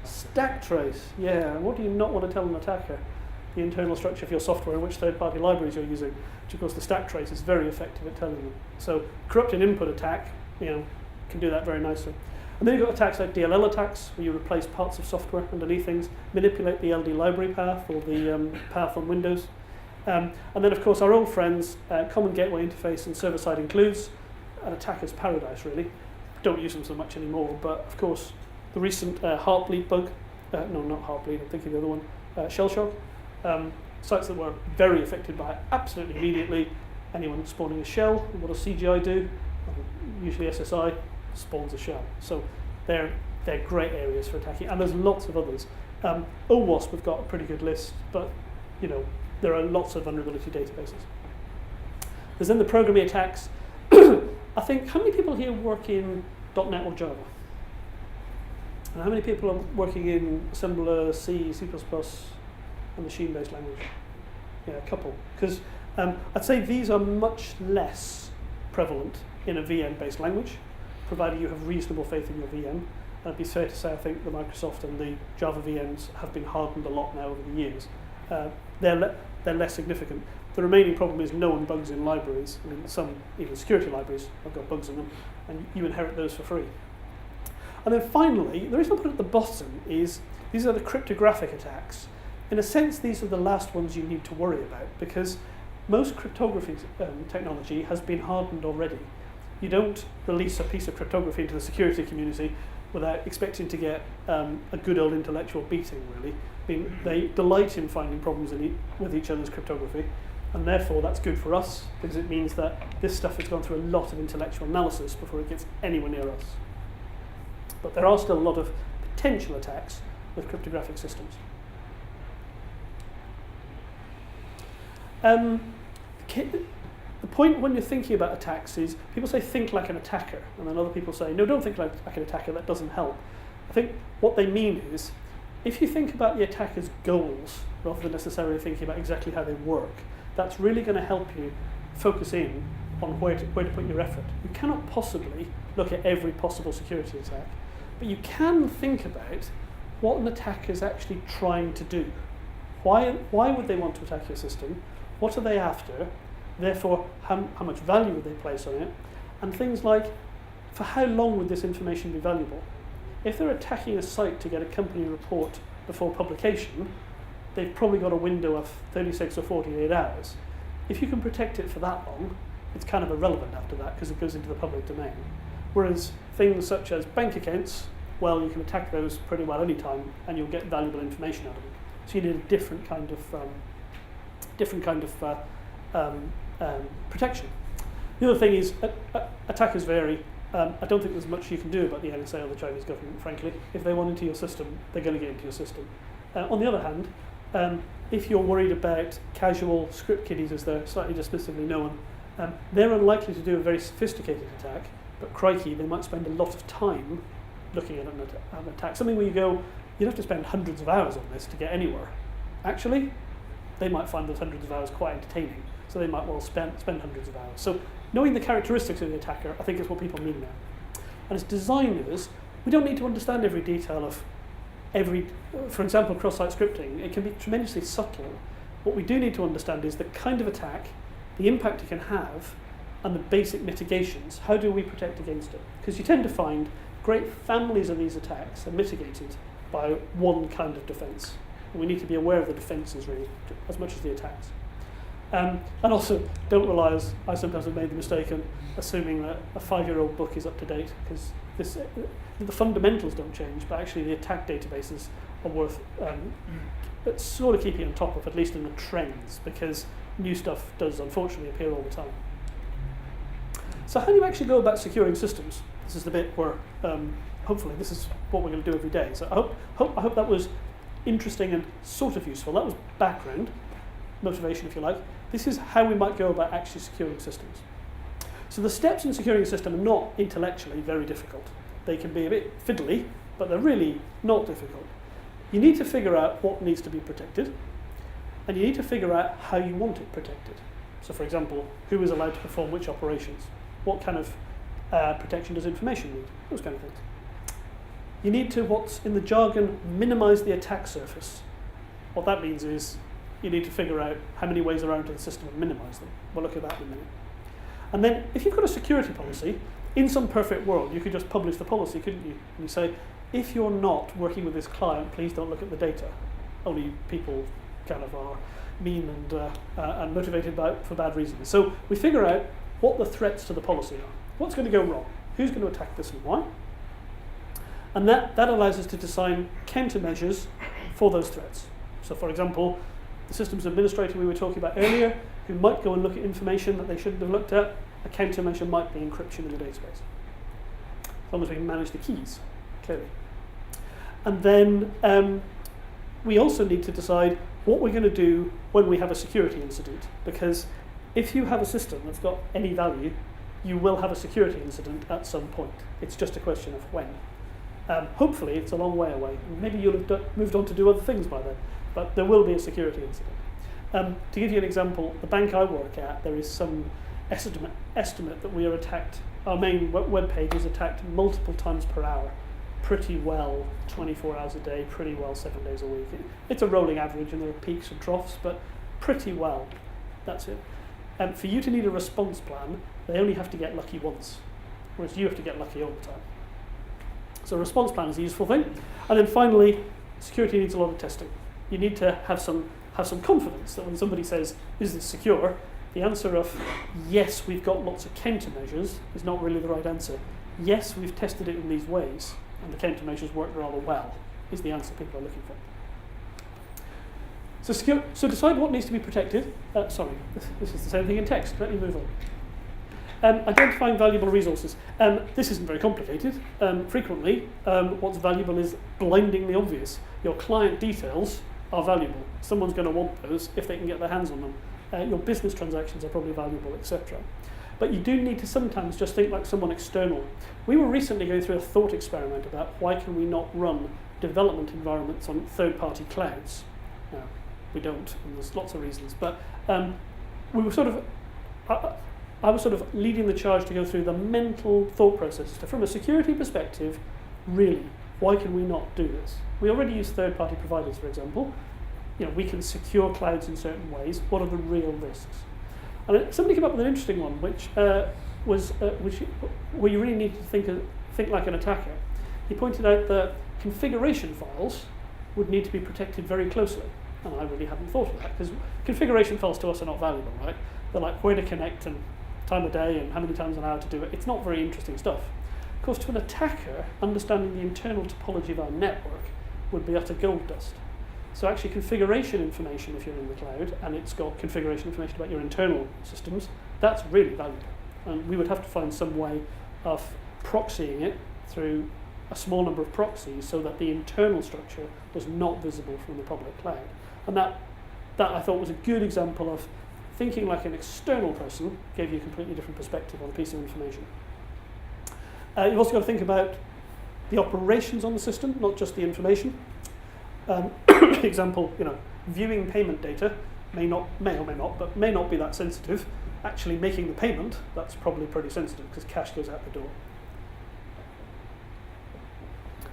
Stack trace, yeah. What do you not want to tell an attacker? The internal structure of your software and which third-party libraries you're using, which of course the stack trace is very effective at telling them. So corrupted input attack, can do that very nicely. And then you've got attacks like DLL attacks, where you replace parts of software underneath things, manipulate the LD library path or the path on Windows. And then of course our old friends, common gateway interface and server-side includes, an attacker's paradise really. Don't use them so much anymore, but of course the recent Heartbleed bug, no, not Heartbleed, I'm thinking of the other one, Shell Shock. Sites that were very affected by it absolutely immediately. Anyone spawning a shell, what does CGI do? Usually SSI spawns a shell. So they're great areas for attacking, and there's lots of others. OWASP have got a pretty good list, but there are lots of vulnerability databases. There's then the programming attacks. I think, how many people here work in .NET or Java? And how many people are working in assembler, C, C++, and machine-based language? Yeah, a couple. Because I'd say these are much less prevalent in a VM-based language, provided you have reasonable faith in your VM. And it'd be fair to say I think the Microsoft and the Java VMs have been hardened a lot now over the years. They're less significant. The remaining problem is known bugs in libraries. I mean, some, even security libraries, have got bugs in them, and you inherit those for free. And then finally, the reason I put it at the bottom is these are the cryptographic attacks. In a sense, these are the last ones you need to worry about, because most cryptography technology has been hardened already. You don't release a piece of cryptography into the security community without expecting to get a good old intellectual beating, really. I mean, they delight in finding problems with each other's cryptography, and therefore that's good for us, because it means that this stuff has gone through a lot of intellectual analysis before it gets anywhere near us. But there are still a lot of potential attacks with cryptographic systems. The point when you're thinking about attacks is, people say think like an attacker, and then other people say, no, don't think like an attacker, that doesn't help. I think what they mean is, if you think about the attacker's goals, rather than necessarily thinking about exactly how they work, that's really going to help you focus in on where to put your effort. You cannot possibly look at every possible security attack, but you can think about what an attacker is actually trying to do. Why would they want to attack your system? What are they after? Therefore, how much value would they place on it? And things like, for how long would this information be valuable? If they're attacking a site to get a company report before publication, they've probably got a window of 36 or 48 hours. If you can protect it for that long, it's kind of irrelevant after that because it goes into the public domain. Whereas things such as bank accounts, well, you can attack those pretty well any time and you'll get valuable information out of them. So you need a different kind of protection. The other thing is attackers vary. I don't think there's much you can do about the NSA or the Chinese government, frankly. If they want into your system, they're going to get into your system. On the other hand, if you're worried about casual script kiddies, as they're slightly dismissively known, they're unlikely to do a very sophisticated attack, but crikey, they might spend a lot of time looking at an attack. Something where you go, you'd have to spend hundreds of hours on this to get anywhere. Actually, they might find those hundreds of hours quite entertaining, so they might well spend hundreds of hours. So knowing the characteristics of the attacker, I think is what people mean now. And as designers, we don't need to understand every detail of for example, cross-site scripting. It can be tremendously subtle. What we do need to understand is the kind of attack, the impact it can have, and the basic mitigations. How do we protect against it? Because you tend to find great families of these attacks are mitigated by one kind of defense. And we need to be aware of the defenses really, as much as the attacks. And also, don't rely, as I sometimes have made the mistake of assuming that a 5-year-old book is up to date, because the fundamentals don't change, but actually the attack databases are worth sort of keeping on top of, at least in the trends, because new stuff does unfortunately appear all the time. So how do you actually go about securing systems? This is the bit where hopefully this is what we're going to do every day. So I hope that was interesting and sort of useful. That was background, motivation if you like. This is how we might go about actually securing systems. So the steps in securing a system are not intellectually very difficult. They can be a bit fiddly, but they're really not difficult. You need to figure out what needs to be protected, and you need to figure out how you want it protected. So for example, who is allowed to perform which operations? What kind of protection does information need? Those kind of things. You need to, what's in the jargon, minimize the attack surface. What that means is you need to figure out how many ways around to the system and minimize them. We'll look at that in a minute. And then if you've got a security policy, in some perfect world, you could just publish the policy, couldn't you? And you say, if you're not working with this client, please don't look at the data. Only people kind of are mean and motivated for bad reasons. So we figure out what the threats to the policy are. What's going to go wrong? Who's going to attack this and why? And that allows us to design countermeasures for those threats. So for example, the systems administrator we were talking about earlier, who might go and look at information that they shouldn't have looked at, a countermeasure might be encryption in the database. As long as we can manage the keys, clearly. And then we also need to decide what we're going to do when we have a security incident. Because if you have a system that's got any value, you will have a security incident at some point. It's just a question of when. Hopefully, it's a long way away. Maybe you'll have moved on to do other things by then, but there will be a security incident. To give you an example, the bank I work at, there is some estimate that we are attacked. Our main web page is attacked multiple times per hour, pretty well 24 hours a day, pretty well 7 days a week. It's a rolling average, and there are peaks and troughs, but pretty well. That's it. And for you to need a response plan, they only have to get lucky once, whereas you have to get lucky all the time. So a response plan is a useful thing. And then finally, security needs a lot of testing. You need to have some confidence that when somebody says, is this secure? The answer of, yes, we've got lots of countermeasures is not really the right answer. Yes, we've tested it in these ways, and the countermeasures work rather well, is the answer people are looking for. So decide what needs to be protected. Sorry, this is the same thing in text. Let me move on. Identifying valuable resources. This isn't very complicated. Frequently, what's valuable is blindingly obvious. Your client details are valuable. Someone's going to want those if they can get their hands on them. Your business transactions are probably valuable, etc. But you do need to sometimes just think like someone external. We were recently going through a thought experiment about why can we not run development environments on third-party clouds. Now, we don't, and there's lots of reasons. But we were sort of... I was sort of leading the charge to go through the mental thought process. So from a security perspective, really, why can we not do this? We already use third-party providers, for example. We can secure clouds in certain ways. What are the real risks? And somebody came up with an interesting one, which where you really need to think like an attacker. He pointed out that configuration files would need to be protected very closely. And I really hadn't thought of that, because configuration files to us are not valuable, right? They're like where to connect and time of day and how many times an hour to do it. It's not very interesting stuff. Of course, to an attacker, understanding the internal topology of our network would be utter gold dust. So actually configuration information, if you're in the cloud, and it's got configuration information about your internal systems, that's really valuable. And we would have to find some way of proxying it through a small number of proxies so that the internal structure was not visible from the public cloud. And that I thought was a good example of thinking like an external person gave you a completely different perspective on a piece of information. You've also got to think about the operations on the system, not just the information. Example, viewing payment data may or may not, but may not be that sensitive. Actually making the payment, that's probably pretty sensitive because cash goes out the door.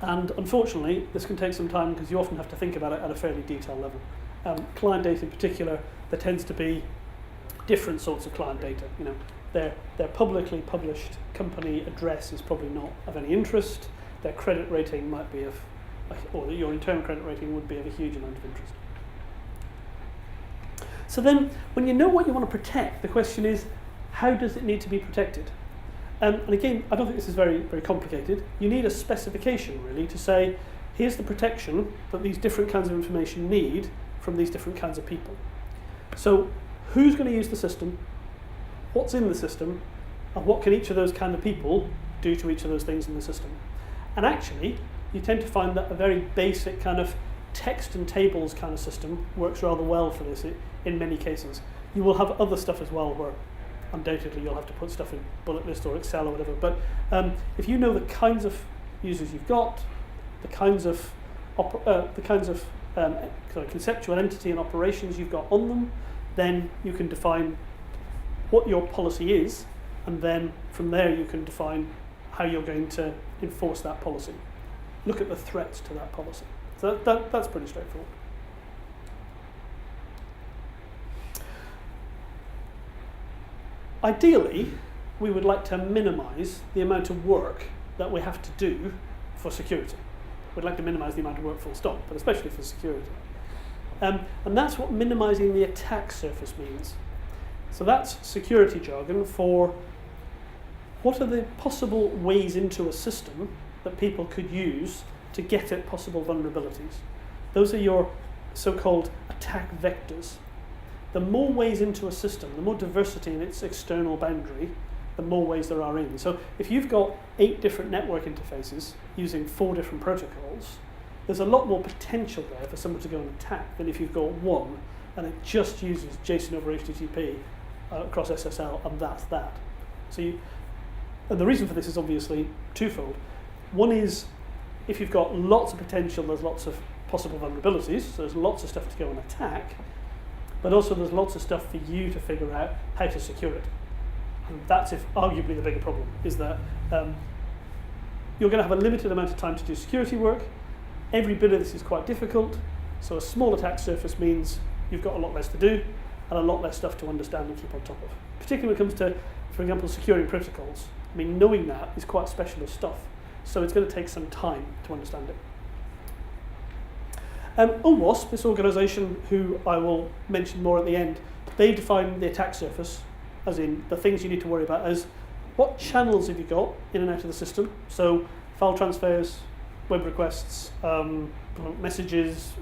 And unfortunately, this can take some time because you often have to think about it at a fairly detailed level. Client data in particular, there tends to be different sorts of client data. Their publicly published company address is probably not of any interest. Their credit rating might be or your internal credit rating would be of a huge amount of interest. So then, when you know what you want to protect, the question is, how does it need to be protected? And again, I don't think this is very, very complicated. You need a specification, really, to say, here's the protection that these different kinds of information need from these different kinds of people. So, who's going to use the system? What's in the system? And what can each of those kind of people do to each of those things in the system? And actually, you tend to find that a very basic kind of text and tables kind of system works rather well for this in many cases. You will have other stuff as well where undoubtedly you'll have to put stuff in bullet list or Excel or whatever. But if you know the kinds of users you've got, the kinds of conceptual entity and operations you've got on them, then you can define what your policy is, and then from there you can define how you're going to enforce that policy. Look at the threats to that policy. So that's pretty straightforward. Ideally, we would like to minimize the amount of work that we have to do for security. We'd like to minimize the amount of work full stop, but especially for security. And that's what minimizing the attack surface means. So that's security jargon for what are the possible ways into a system that people could use to get at possible vulnerabilities. Those are your so-called attack vectors. The more ways into a system, the more diversity in its external boundary, the more ways there are in. So if you've got 8 different network interfaces using 4 different protocols, there's a lot more potential there for someone to go and attack than if you've got one and it just uses JSON over HTTP across SSL, and that's that. And the reason for this is obviously twofold. One is if you've got lots of potential, there's lots of possible vulnerabilities, so there's lots of stuff to go and attack, but also there's lots of stuff for you to figure out how to secure it. And that's arguably the bigger problem, is that you're going to have a limited amount of time to do security work. Every bit of this is quite difficult, so a small attack surface means you've got a lot less to do and a lot less stuff to understand and keep on top of. Particularly when it comes to, for example, securing protocols. I mean, knowing that is quite specialist stuff, so it's going to take some time to understand it. OWASP, this organisation, who I will mention more at the end, they define the attack surface, as in the things you need to worry about, as what channels have you got in and out of the system. So file transfers, web requests, messages,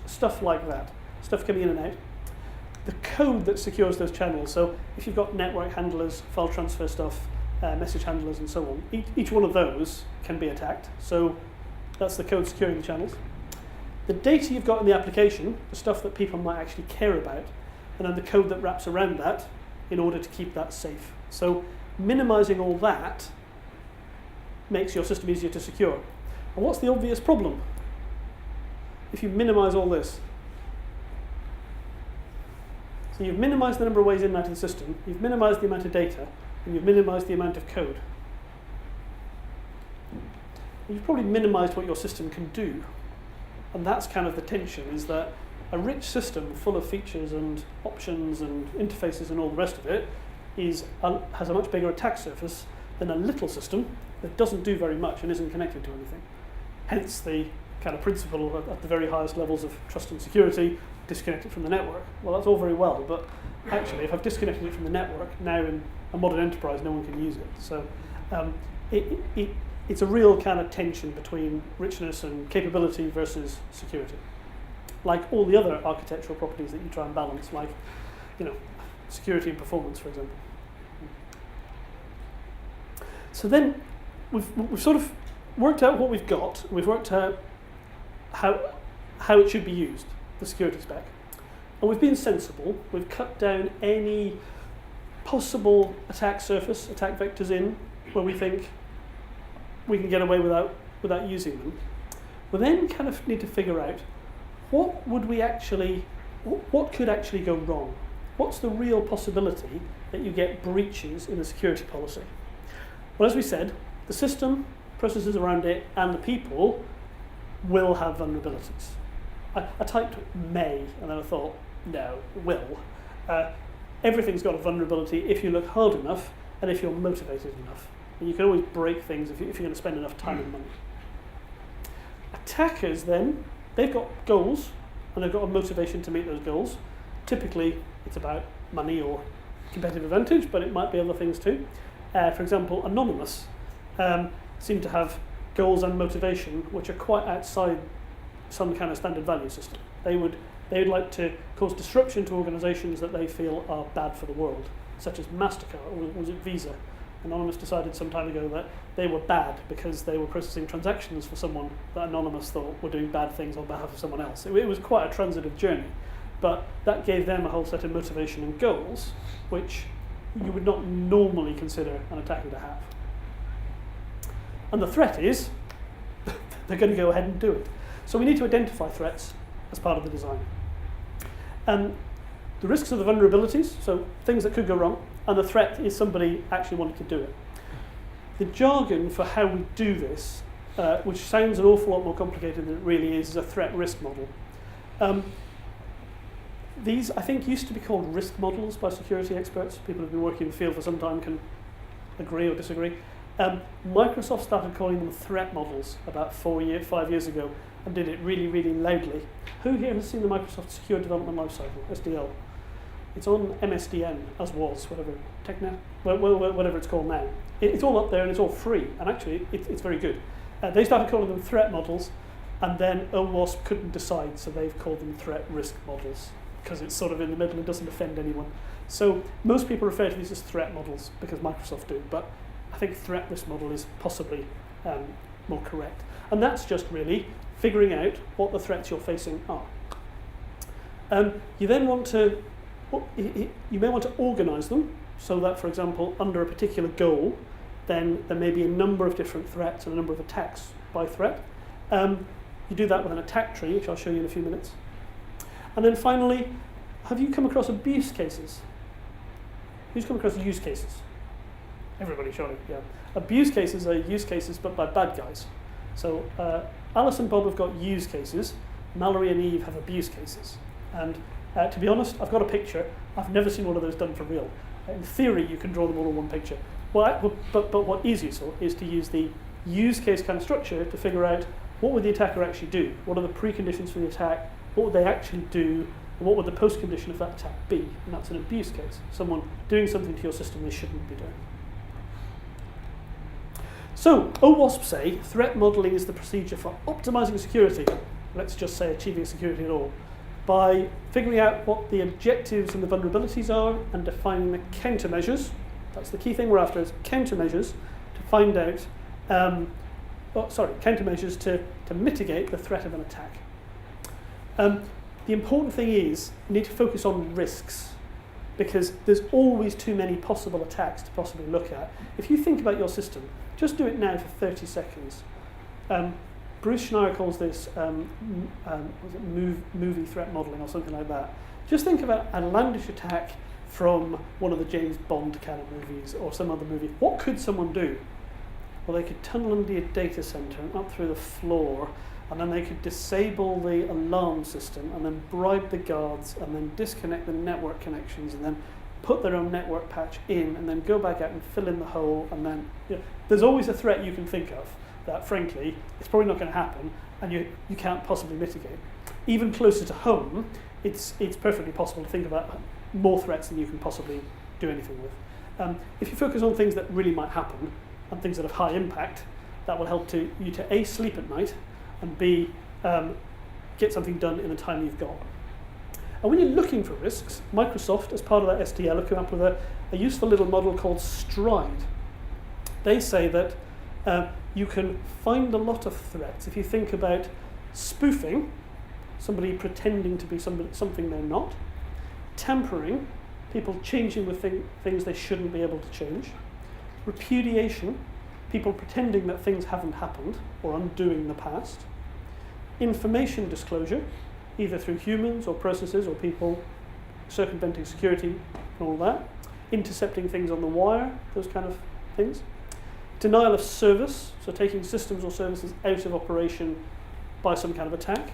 stuff like that, stuff coming in and out. The code that secures those channels, so if you've got network handlers, file transfer stuff, message handlers and so on, each one of those can be attacked. So that's the code securing the channels. The data you've got in the application, the stuff that people might actually care about, and then the code that wraps around that in order to keep that safe. So minimizing all that makes your system easier to secure. And what's the obvious problem? If you minimize all this. So you've minimized the number of ways in and out of the system, you've minimized the amount of data, and you've minimized the amount of code. And you've probably minimized what your system can do. And that's kind of the tension, is that a rich system full of features and options and interfaces and all the rest of it has a much bigger attack surface than a little system that doesn't do very much and isn't connected to anything. Hence the kind of principle at the very highest levels of trust and security, disconnect it from the network. Well, that's all very well, but actually if I've disconnected it from the network, now in a modern enterprise no one can use it. So it's a real kind of tension between richness and capability versus security. Like all the other architectural properties that you try and balance, like security and performance, for example. So then we've sort of worked out what we've got. We've worked out how it should be used, the security spec. And we've been sensible. We've cut down any possible attack surface, attack vectors in, where we think we can get away without using them. We then kind of need to figure out what could actually go wrong? What's the real possibility that you get breaches in the security policy? Well, as we said, the system, processes around it, and the people will have vulnerabilities. I typed may, and then I thought, no, will. Everything's got a vulnerability if you look hard enough and if you're motivated enough. And you can always break things if you're going to spend enough time and money. Attackers then, they've got goals, and they've got a motivation to meet those goals. Typically, it's about money or competitive advantage, but it might be other things too. For example, Anonymous seem to have goals and motivation which are quite outside some kind of standard value system. They would like to cause disruption to organisations that they feel are bad for the world, such as MasterCard, or was it Visa? Anonymous decided some time ago that they were bad because they were processing transactions for someone that Anonymous thought were doing bad things on behalf of someone else. It was quite a transitive journey, but that gave them a whole set of motivation and goals which you would not normally consider an attacker to have. And the threat is they're going to go ahead and do it. So we need to identify threats as part of the design. The risks are the vulnerabilities, so things that could go wrong, and the threat is somebody actually wanting to do it. The jargon for how we do this, which sounds an awful lot more complicated than it really is a threat risk model. These, I think, used to be called risk models by security experts. People who've been working in the field for some time can agree or disagree. Microsoft started calling them threat models about 5 years ago and did it really, really loudly. Who here has seen the Microsoft Secure Development Lifecycle, SDL? It's on MSDN, as was, whatever it's called now. It's all up there and it's all free, and actually it's very good. They started calling them threat models, and then OWASP couldn't decide, so they've called them threat risk models, because it's sort of in the middle and doesn't offend anyone. So most people refer to these as threat models, because Microsoft do, but I think threat risk model is possibly more correct. And that's just really figuring out what the threats you're facing are. You then want to, you may want to organize them so that, for example, under a particular goal, then there may be a number of different threats and a number of attacks by threat. You do that with an attack tree, which I'll show you in a few minutes. And then finally, have you come across abuse cases? Who's come across use cases? Everybody, surely, yeah. Abuse cases are use cases, but by bad guys. So Alice and Bob have got use cases. Mallory and Eve have abuse cases. And to be honest, I've got a picture. I've never seen one of those done for real. In theory, you can draw them all in one picture. But what is useful is to use the use case kind of structure to figure out what would the attacker actually do? What are the preconditions for the attack? What would they actually do? And what would the post-condition of that attack be? And that's an abuse case. Someone doing something to your system they shouldn't be doing. So, OWASP say threat modeling is the procedure for optimizing security. Let's just say achieving security at all. By figuring out what the objectives and the vulnerabilities are and defining the countermeasures. That's the key thing we're after, is countermeasures to find out, countermeasures to mitigate the threat of an attack. The important thing is you need to focus on risks, because there's always too many possible attacks to possibly look at. If you think about your system, just do it now for 30 seconds. Bruce Schneier calls this movie threat modeling or something like that. Just think about an outlandish attack from one of the James Bond kind of movies or some other movie. What could someone do? Well, they could tunnel under a data center and up through the floor, and then they could disable the alarm system and then bribe the guards and then disconnect the network connections and then put their own network patch in and then go back out and fill in the hole, and then there's always a threat you can think of that, frankly, it's probably not going to happen and you can't possibly mitigate. Even closer to home, it's perfectly possible to think about more threats than you can possibly do anything with. If you focus on things that really might happen and things that have high impact, that will help you to A, sleep at night, and B, get something done in the time you've got. And when you're looking for risks, Microsoft, as part of that SDL, have come up with a useful little model called STRIDE. They say that you can find a lot of threats. If you think about spoofing, somebody pretending to be something they're not, tampering, people changing with things they shouldn't be able to change, repudiation, people pretending that things haven't happened or undoing the past, information disclosure, either through humans or processes or people circumventing security and all that, intercepting things on the wire, those kind of things, denial of service, so taking systems or services out of operation by some kind of attack,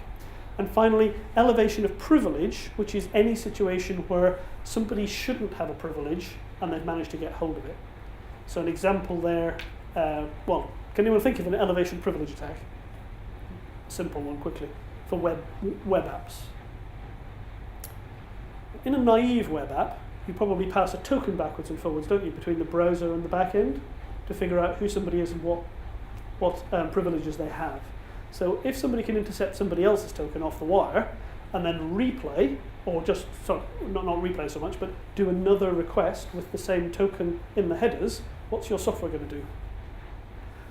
and finally, elevation of privilege, which is any situation where somebody shouldn't have a privilege and they've managed to get hold of it. So an example there, can anyone think of an elevation privilege attack? Simple one, quickly, for web apps. In a naive web app, you probably pass a token backwards and forwards, don't you, between the browser and the back end to figure out who somebody is and what privileges they have. So if somebody can intercept somebody else's token off the wire and then replay, or not replay so much, but do another request with the same token in the headers, what's your software going to do?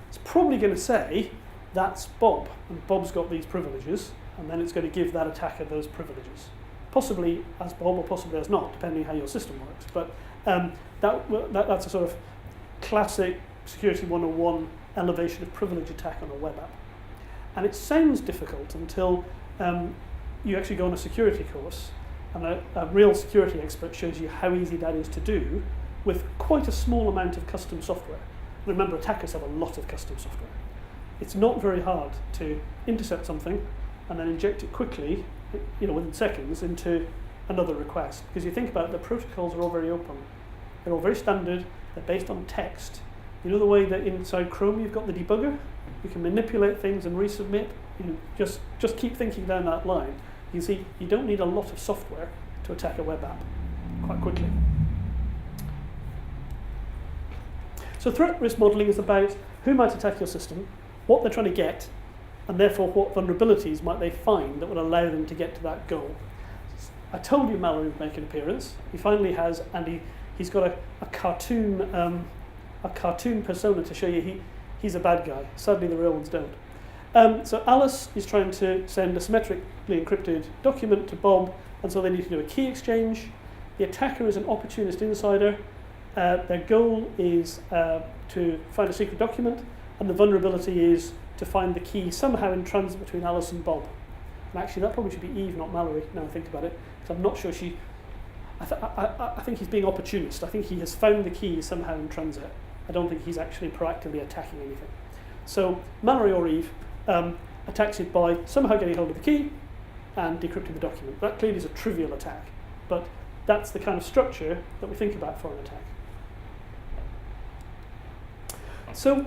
It's probably going to say, that's Bob, and Bob's got these privileges, and then it's going to give that attacker those privileges. Possibly as Bob or possibly as not, depending how your system works. But that's a sort of classic Security 101 elevation of privilege attack on a web app. And it sounds difficult until you actually go on a security course, and a real security expert shows you how easy that is to do with quite a small amount of custom software. Remember, attackers have a lot of custom software. It's not very hard to intercept something and then inject it quickly, within seconds, into another request. Because you think about it, the protocols are all very open. They're all very standard. They're based on text. You know the way that inside Chrome you've got the debugger? You can manipulate things and resubmit. Just keep thinking down that line. You see, you don't need a lot of software to attack a web app quite quickly. So threat risk modeling is about who might attack your system, what they're trying to get, and therefore what vulnerabilities might they find that would allow them to get to that goal. I told you Mallory would make an appearance. He finally has, and he's got a cartoon persona to show you he's a bad guy. Sadly, the real ones don't. So Alice is trying to send a symmetrically encrypted document to Bob, and so they need to do a key exchange. The attacker is an opportunist insider. Their goal is to find a secret document, and the vulnerability is to find the key somehow in transit between Alice and Bob. And actually, that probably should be Eve, not Mallory, now I think about it, because I'm not sure I think he's being opportunist. I think he has found the key somehow in transit. I don't think he's actually proactively attacking anything. So Mallory or Eve attacks it by somehow getting hold of the key and decrypting the document. That clearly is a trivial attack, but that's the kind of structure that we think about for an attack. So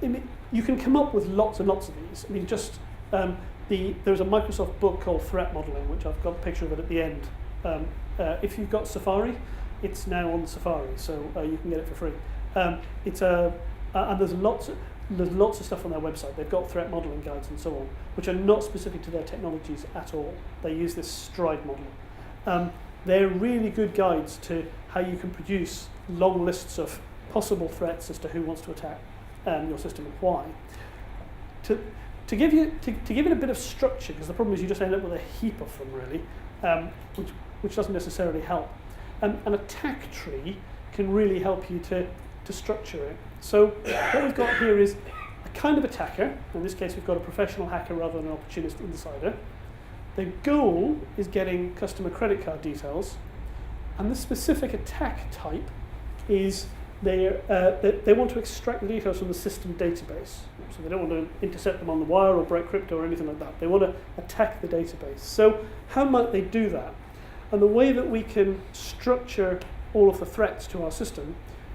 you can come up with lots and lots of these. I mean, just there's a Microsoft book called Threat Modeling, which I've got a picture of it at the end. If you've got Safari, it's now on Safari, so you can get it for free. And there's lots of stuff on their website. They've got threat modeling guides and so on, which are not specific to their technologies at all. They use this stride model. They're really good guides to how you can produce long lists of possible threats as to who wants to attack your system and why. To give it a bit of structure, because the problem is you just end up with a heap of them really, which doesn't necessarily help. An attack tree can really help you to structure it. So what we've got here is a kind of attacker. In this case, we've got a professional hacker rather than an opportunist insider. The goal is getting customer credit card details, and the specific attack type is they want to extract the details from the system database. So they don't want to intercept them on the wire or break crypto or anything like that. They want to attack the database. So how might they do that? And the way that we can structure all of the threats to our system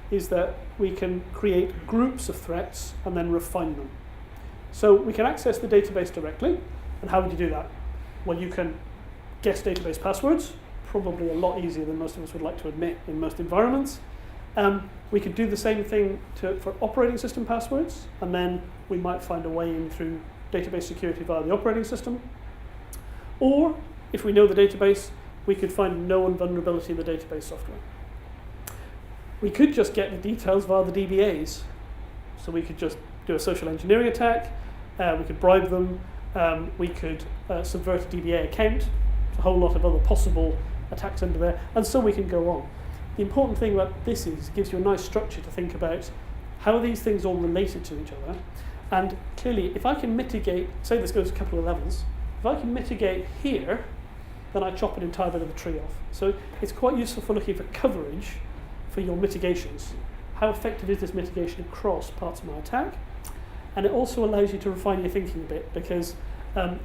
is that we can create groups of threats and then refine them. So we can access the database directly. And how would you do that? Well, you can guess database passwords, probably a lot easier than most of us would like to admit in most environments. We could do the same thing for operating system passwords, and then we might find a way in through database security via the operating system. Or, if we know the database, we could find a known vulnerability in the database software. We could just get the details via the DBAs. So we could just do a social engineering attack, we could bribe them, we could subvert a DBA account, a whole lot of other possible attacks under there, and so we can go on. The important thing about this is it gives you a nice structure to think about how are these things all related to each other. And clearly, if I can mitigate, say this goes a couple of levels, if I can mitigate here, then I chop an entire bit of the tree off. So it's quite useful for looking for coverage for your mitigations. How effective is this mitigation across parts of my attack? And it also allows you to refine your thinking a bit because,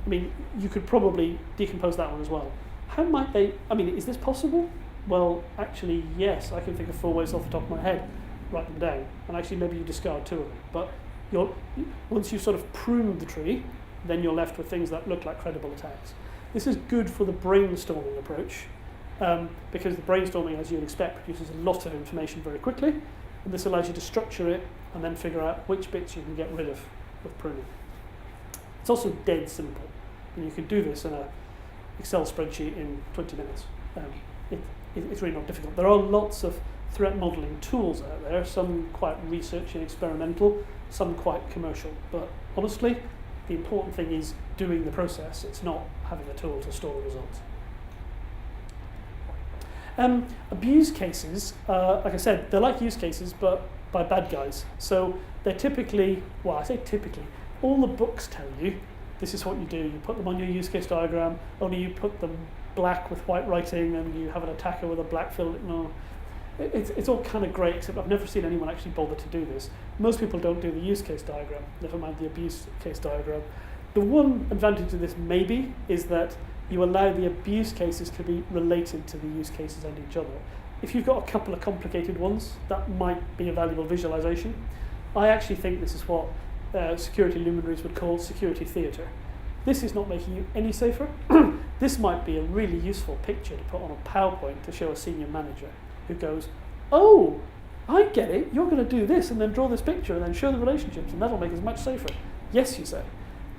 you could probably decompose that one as well. How might they, is this possible? Well, actually, yes, I can think of 4 ways off the top of my head. Write them down. And actually, maybe you discard 2 of them. But once you've sort of pruned the tree, then you're left with things that look like credible attacks. This is good for the brainstorming approach, because the brainstorming, as you'd expect, produces a lot of information very quickly. And this allows you to structure it and then figure out which bits you can get rid of with pruning. It's also dead simple. And you can do this in an Excel spreadsheet in 20 minutes. It's really not difficult. There are lots of threat modeling tools out there, some quite research and experimental, some quite commercial. But honestly, the important thing is doing the process. It's not having a tool to store the results. Abuse cases, like I said, they're like use cases, but by bad guys. So they're typically, well, I say typically, all the books tell you this is what you do. You put them on your use case diagram, only you put them black with white writing, and you have an attacker with a black fill. No, it's all kind of great, except I've never seen anyone actually bother to do this. Most people don't do the use case diagram, never mind the abuse case diagram. The one advantage of this maybe is that you allow the abuse cases to be related to the use cases and each other. If you've got a couple of complicated ones, that might be a valuable visualization. I actually think this is what security luminaries would call security theatre. This is not making you any safer. This might be a really useful picture to put on a PowerPoint to show a senior manager who goes, oh, I get it, you're going to do this and then draw this picture and then show the relationships and that'll make us much safer. Yes, you say.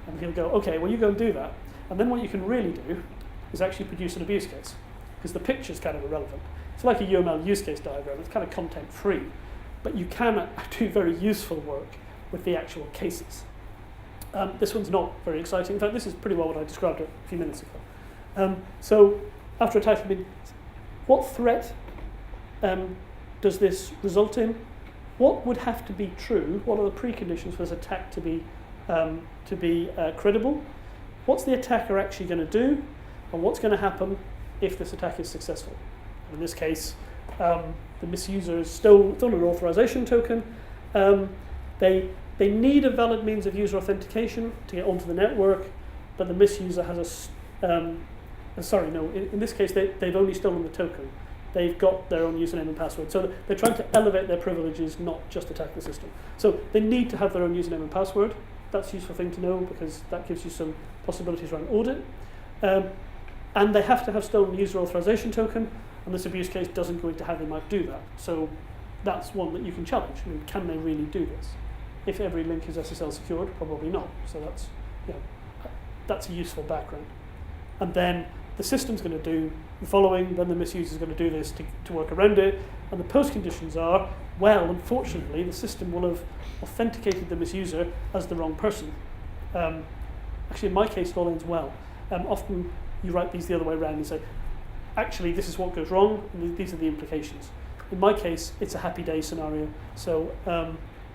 And he'll go, okay, well you go and do that. And then what you can really do is actually produce an abuse case, because the picture's kind of irrelevant. It's like a UML use case diagram, it's kind of content free, but you can do very useful work with the actual cases. This one's not very exciting. In fact, this is pretty well what I described a few minutes ago. So after attack, what threat does this result in? What would have to be true? What are the preconditions for this attack to be credible? What's the attacker actually going to do? And what's going to happen if this attack is successful? In this case, the misuser has stolen an authorization token. They need a valid means of user authentication to get onto the network, but the misuser has in this case, they've only stolen the token. They've got their own username and password. So they're trying to elevate their privileges, not just attack the system. So they need to have their own username and password. That's a useful thing to know because that gives you some possibilities around audit. And they have to have stolen user authorization token, and this abuse case doesn't go into how they might do that. So that's one that you can challenge. I mean, can they really do this? If every link is SSL secured, probably not. So that's a useful background. And then the system's going to do the following, then the misuser is going to do this to work around it. And the post conditions are, well, unfortunately, the system will have authenticated the misuser as the wrong person. Actually, in my case, it all ends well. Often you write these the other way around and say, actually, this is what goes wrong, and these are the implications. In my case, it's a happy day scenario. So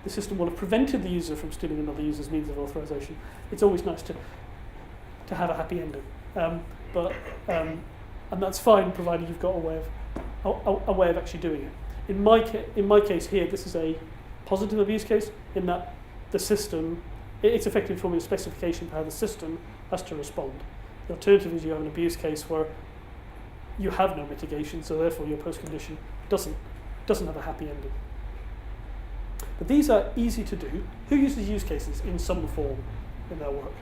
the system will have prevented the user from stealing another user's means of authorization. It's always nice to have a happy ending. And that's fine, provided you've got a way of actually doing it. In my case here, this is a positive abuse case in that the system, it's effectively forming a specification for how the system has to respond. The alternative is you have an abuse case where you have no mitigation, so therefore your post condition doesn't have a happy ending. But these are easy to do. Who uses use cases in some form in their work?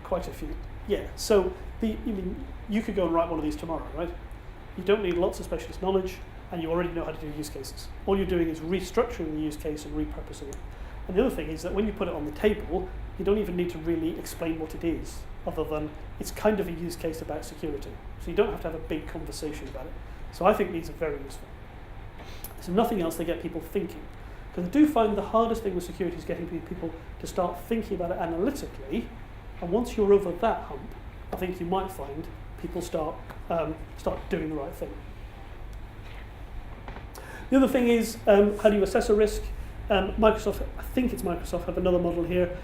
Quite a few. Yeah, so you could go and write one of these tomorrow, right? You don't need lots of specialist knowledge, and you already know how to do use cases. All you're doing is restructuring the use case and repurposing it. And the other thing is that when you put it on the table, you don't even need to really explain what it is, other than it's kind of a use case about security. So you don't have to have a big conversation about it. So I think these are very useful. So nothing else, they get people thinking. Because I do find the hardest thing with security is getting people to start thinking about it analytically. And once you're over that hump, I think you might find people start doing the right thing. The other thing is, how do you assess a risk? Microsoft, I think it's Microsoft, have another model here.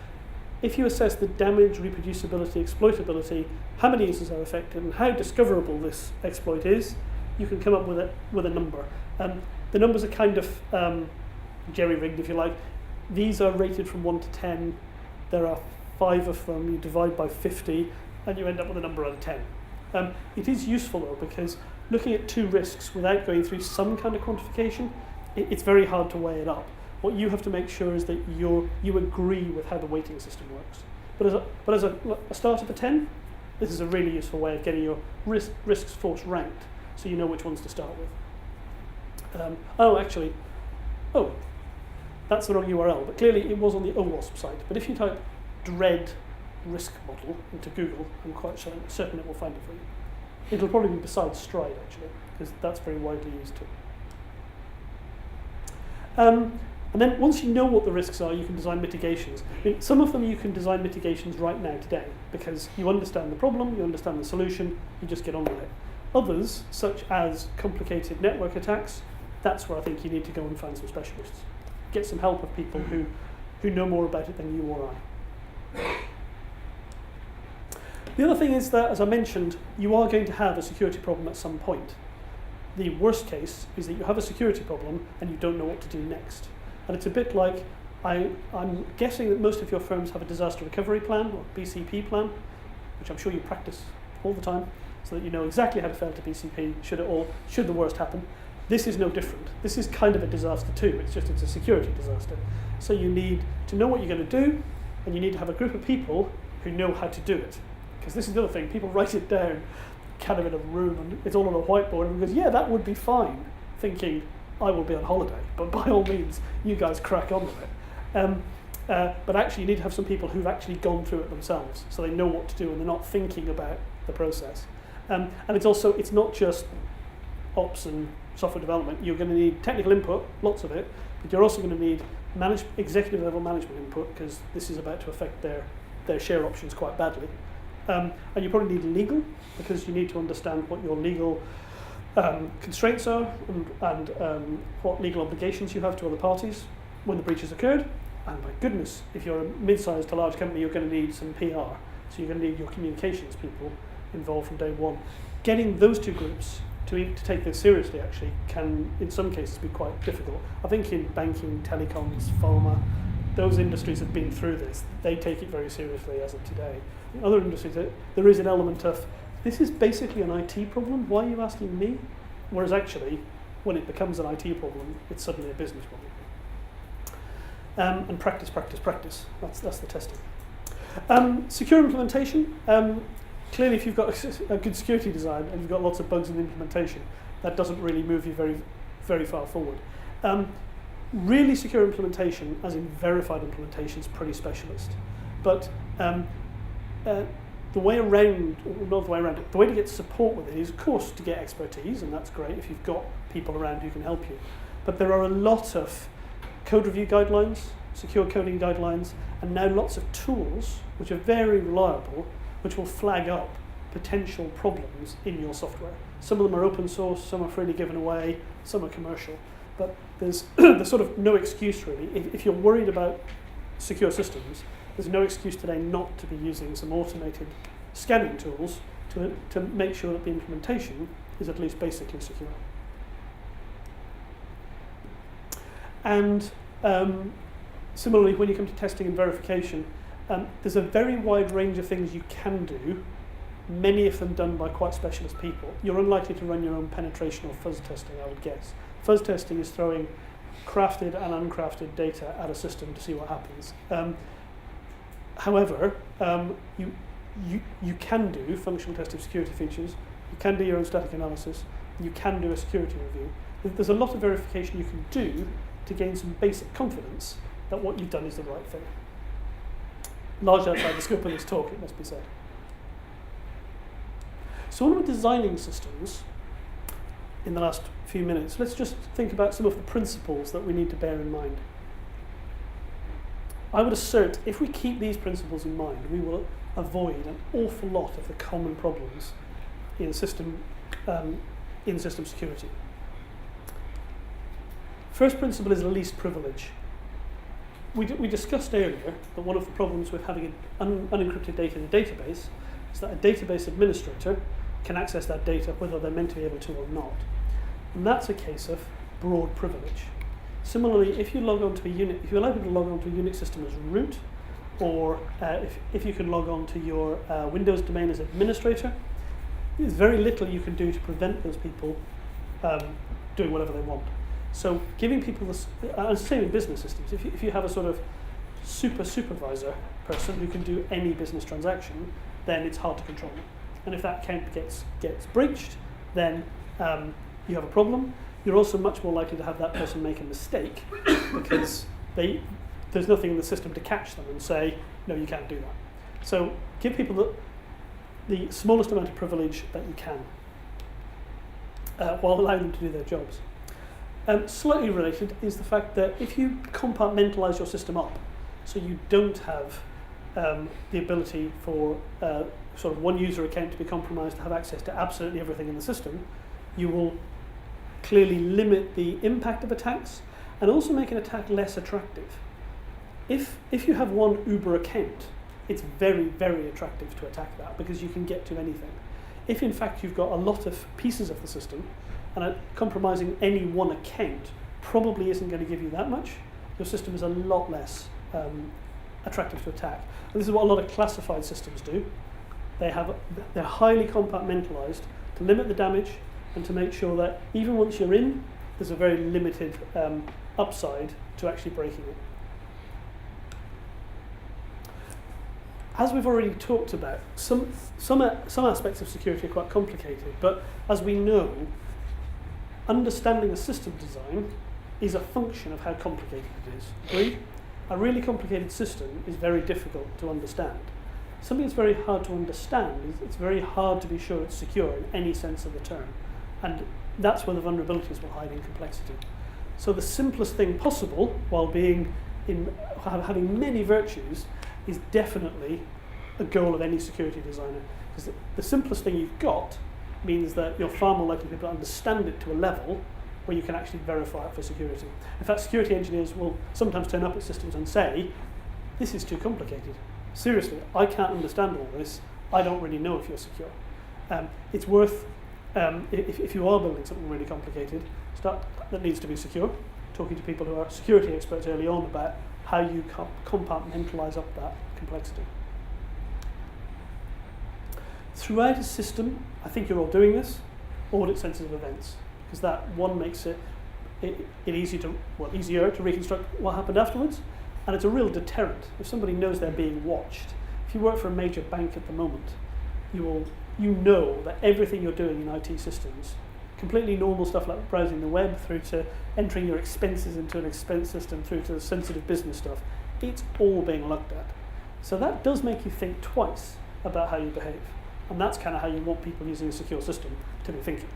If you assess the damage, reproducibility, exploitability, how many users are affected, and how discoverable this exploit is, you can come up with a number. The numbers are kind of jerry-rigged, if you like. These are rated from 1 to 10. There are 5 of them. You divide by 50, and you end up with a number out of 10. It is useful, though, because looking at 2 risks without going through some kind of quantification, it's very hard to weigh it up. What you have to make sure is that you agree with how the weighting system works. But as a start of a 10, this is a really useful way of getting your risks force ranked, so you know which ones to start with. That's the wrong URL, but clearly it was on the OWASP site. But if you type dread risk model into Google, I'm quite certain it will find it for you. It'll probably be beside Stride, actually, because that's very widely used too. And then once you know what the risks are, you can design mitigations. I mean, some of them you can design mitigations right now today because you understand the problem, you understand the solution, you just get on with it. Others, such as complicated network attacks, that's where I think you need to go and find some specialists. Get some help of people who know more about it than you or I. The other thing is that, as I mentioned, you are going to have a security problem at some point. The worst case is that you have a security problem and you don't know what to do next. And it's a bit like, I'm guessing that most of your firms have a disaster recovery plan or BCP plan, which I'm sure you practice all the time, so that you know exactly how to fail to BCP should the worst happen. This is no different. This is kind of a disaster too. It's a security disaster. So you need to know what you're going to do, and you need to have a group of people who know how to do it. Because this is the other thing, people write it down kind of in a room, and it's all on a whiteboard, and goes, yeah, that would be fine, thinking, I will be on holiday, but by all means, you guys crack on with it. But actually, you need to have some people who've actually gone through it themselves, so they know what to do, and they're not thinking about the process. And it's not just ops and software development. You're going to need technical input, lots of it, but you're also going to need executive level management input, because this is about to affect their share options quite badly. And you probably need legal, because you need to understand what your legal constraints are and what legal obligations you have to other parties when the breach has occurred. And my goodness, if you're a mid-sized to large company, you're going to need some PR. So you're going to need your communications people involved from day one. Getting those two groups to take this seriously actually can, in some cases, be quite difficult. I think in banking, telecoms, pharma, those industries have been through this. They take it very seriously as of today. In other industries, there is an element of, this is basically an IT problem, why are you asking me? Whereas actually, when it becomes an IT problem, it's suddenly a business problem. And practice. That's the testing. Secure implementation. Clearly, if you've got a good security design and you've got lots of bugs in the implementation, that doesn't really move you very, very far forward. Really secure implementation, as in verified implementation, is pretty specialist. But the way to get support with it is, of course, to get expertise, and that's great if you've got people around who can help you. But there are a lot of code review guidelines, secure coding guidelines, and now lots of tools which are very reliable, which will flag up potential problems in your software. Some of them are open source, some are freely given away, some are commercial. But there's sort of no excuse really. If you're worried about secure systems, there's no excuse today not to be using some automated scanning tools to make sure that the implementation is at least basically secure. And similarly, when you come to testing and verification, there's a very wide range of things you can do, many of them done by quite specialist people. You're unlikely to run your own penetration or fuzz testing, I would guess. Fuzz testing is throwing crafted and uncrafted data at a system to see what happens. However, you can do functional testing of security features, you can do your own static analysis, you can do a security review. There's a lot of verification you can do to gain some basic confidence that what you've done is the right thing. Largely outside the scope of this talk, it must be said. So when we're designing systems, in the last few minutes, let's just think about some of the principles that we need to bear in mind. I would assert if we keep these principles in mind, we will avoid an awful lot of the common problems in system security. First principle is least privilege. We discussed earlier that one of the problems with having unencrypted data in a database is that a database administrator can access that data whether they're meant to be able to or not. And that's a case of broad privilege. Similarly, if you log on to a Unix, if you allow people to log on to a Unix system as root, or if you can log on to your Windows domain as administrator, there's very little you can do to prevent those people doing whatever they want. So giving people this, and same in business systems, if you have a sort of supervisor person who can do any business transaction, then it's hard to control them. And if that gets breached, then you have a problem. You're also much more likely to have that person make a mistake because there's nothing in the system to catch them and say, no, you can't do that. So give people the smallest amount of privilege that you can while allowing them to do their jobs. Slightly related is the fact that if you compartmentalise your system up, so you don't have the ability for sort of one user account to be compromised to have access to absolutely everything in the system, you will clearly limit the impact of attacks and also make an attack less attractive. If you have one Uber account, it's very, very attractive to attack that because you can get to anything. If in fact you've got a lot of pieces of the system, and compromising any one account probably isn't going to give you that much, your system is a lot less attractive to attack. And this is what a lot of classified systems do. They're highly compartmentalized to limit the damage and to make sure that even once you're in, there's a very limited upside to actually breaking it. As we've already talked about, some aspects of security are quite complicated, but as we know, understanding a system design is a function of how complicated it is. Agreed? A really complicated system is very difficult to understand. Something that's very hard to understand, it's very hard to be sure it's secure in any sense of the term. And that's where the vulnerabilities will hide in complexity. So the simplest thing possible, while having many virtues, is definitely a goal of any security designer. Because the simplest thing you've got means that you're far more likely to be able to understand it to a level where you can actually verify it for security. In fact, security engineers will sometimes turn up at systems and say, this is too complicated. Seriously, I can't understand all this. I don't really know if you're secure. It's worth, if you are building something really complicated, that needs to be secure, talking to people who are security experts early on about how you compartmentalize up that complexity. Throughout a system, I think you're all doing this, audit sensitive events, because that one makes it easier to reconstruct what happened afterwards, and it's a real deterrent. If somebody knows they're being watched, if you work for a major bank at the moment, you know that everything you're doing in IT systems, completely normal stuff like browsing the web through to entering your expenses into an expense system through to sensitive business stuff, it's all being looked at. So that does make you think twice about how you behave. And that's kind of how you want people using a secure system to be thinking.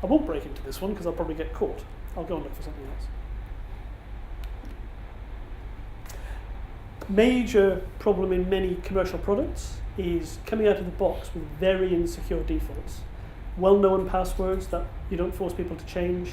I won't break into this one because I'll probably get caught. I'll go and look for something else. Major problem in many commercial products is coming out of the box with very insecure defaults. Well-known passwords that you don't force people to change,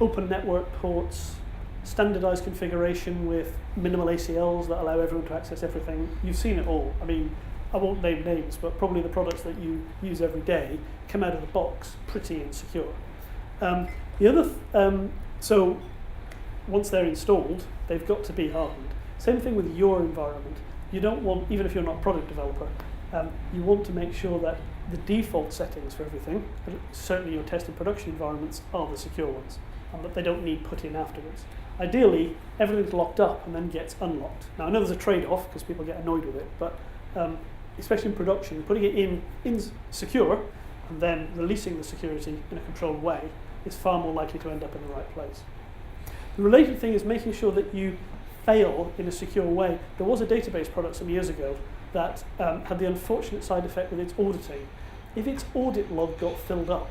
open network ports, standardized configuration with minimal ACLs that allow everyone to access everything. You've seen it all. I mean, I won't name names, but probably the products that you use every day come out of the box pretty insecure. So once they're installed, they've got to be hardened. Same thing with your environment. You don't want, even if you're not a product developer, you want to make sure that the default settings for everything, certainly your test and production environments, are the secure ones, and that they don't need put in afterwards. Ideally, everything's locked up and then gets unlocked. Now, I know there's a trade-off because people get annoyed with it, but especially in production, putting it in secure and then releasing the security in a controlled way is far more likely to end up in the right place. The related thing is making sure that you fail in a secure way. There was a database product some years ago that had the unfortunate side effect with its auditing. If its audit log got filled up,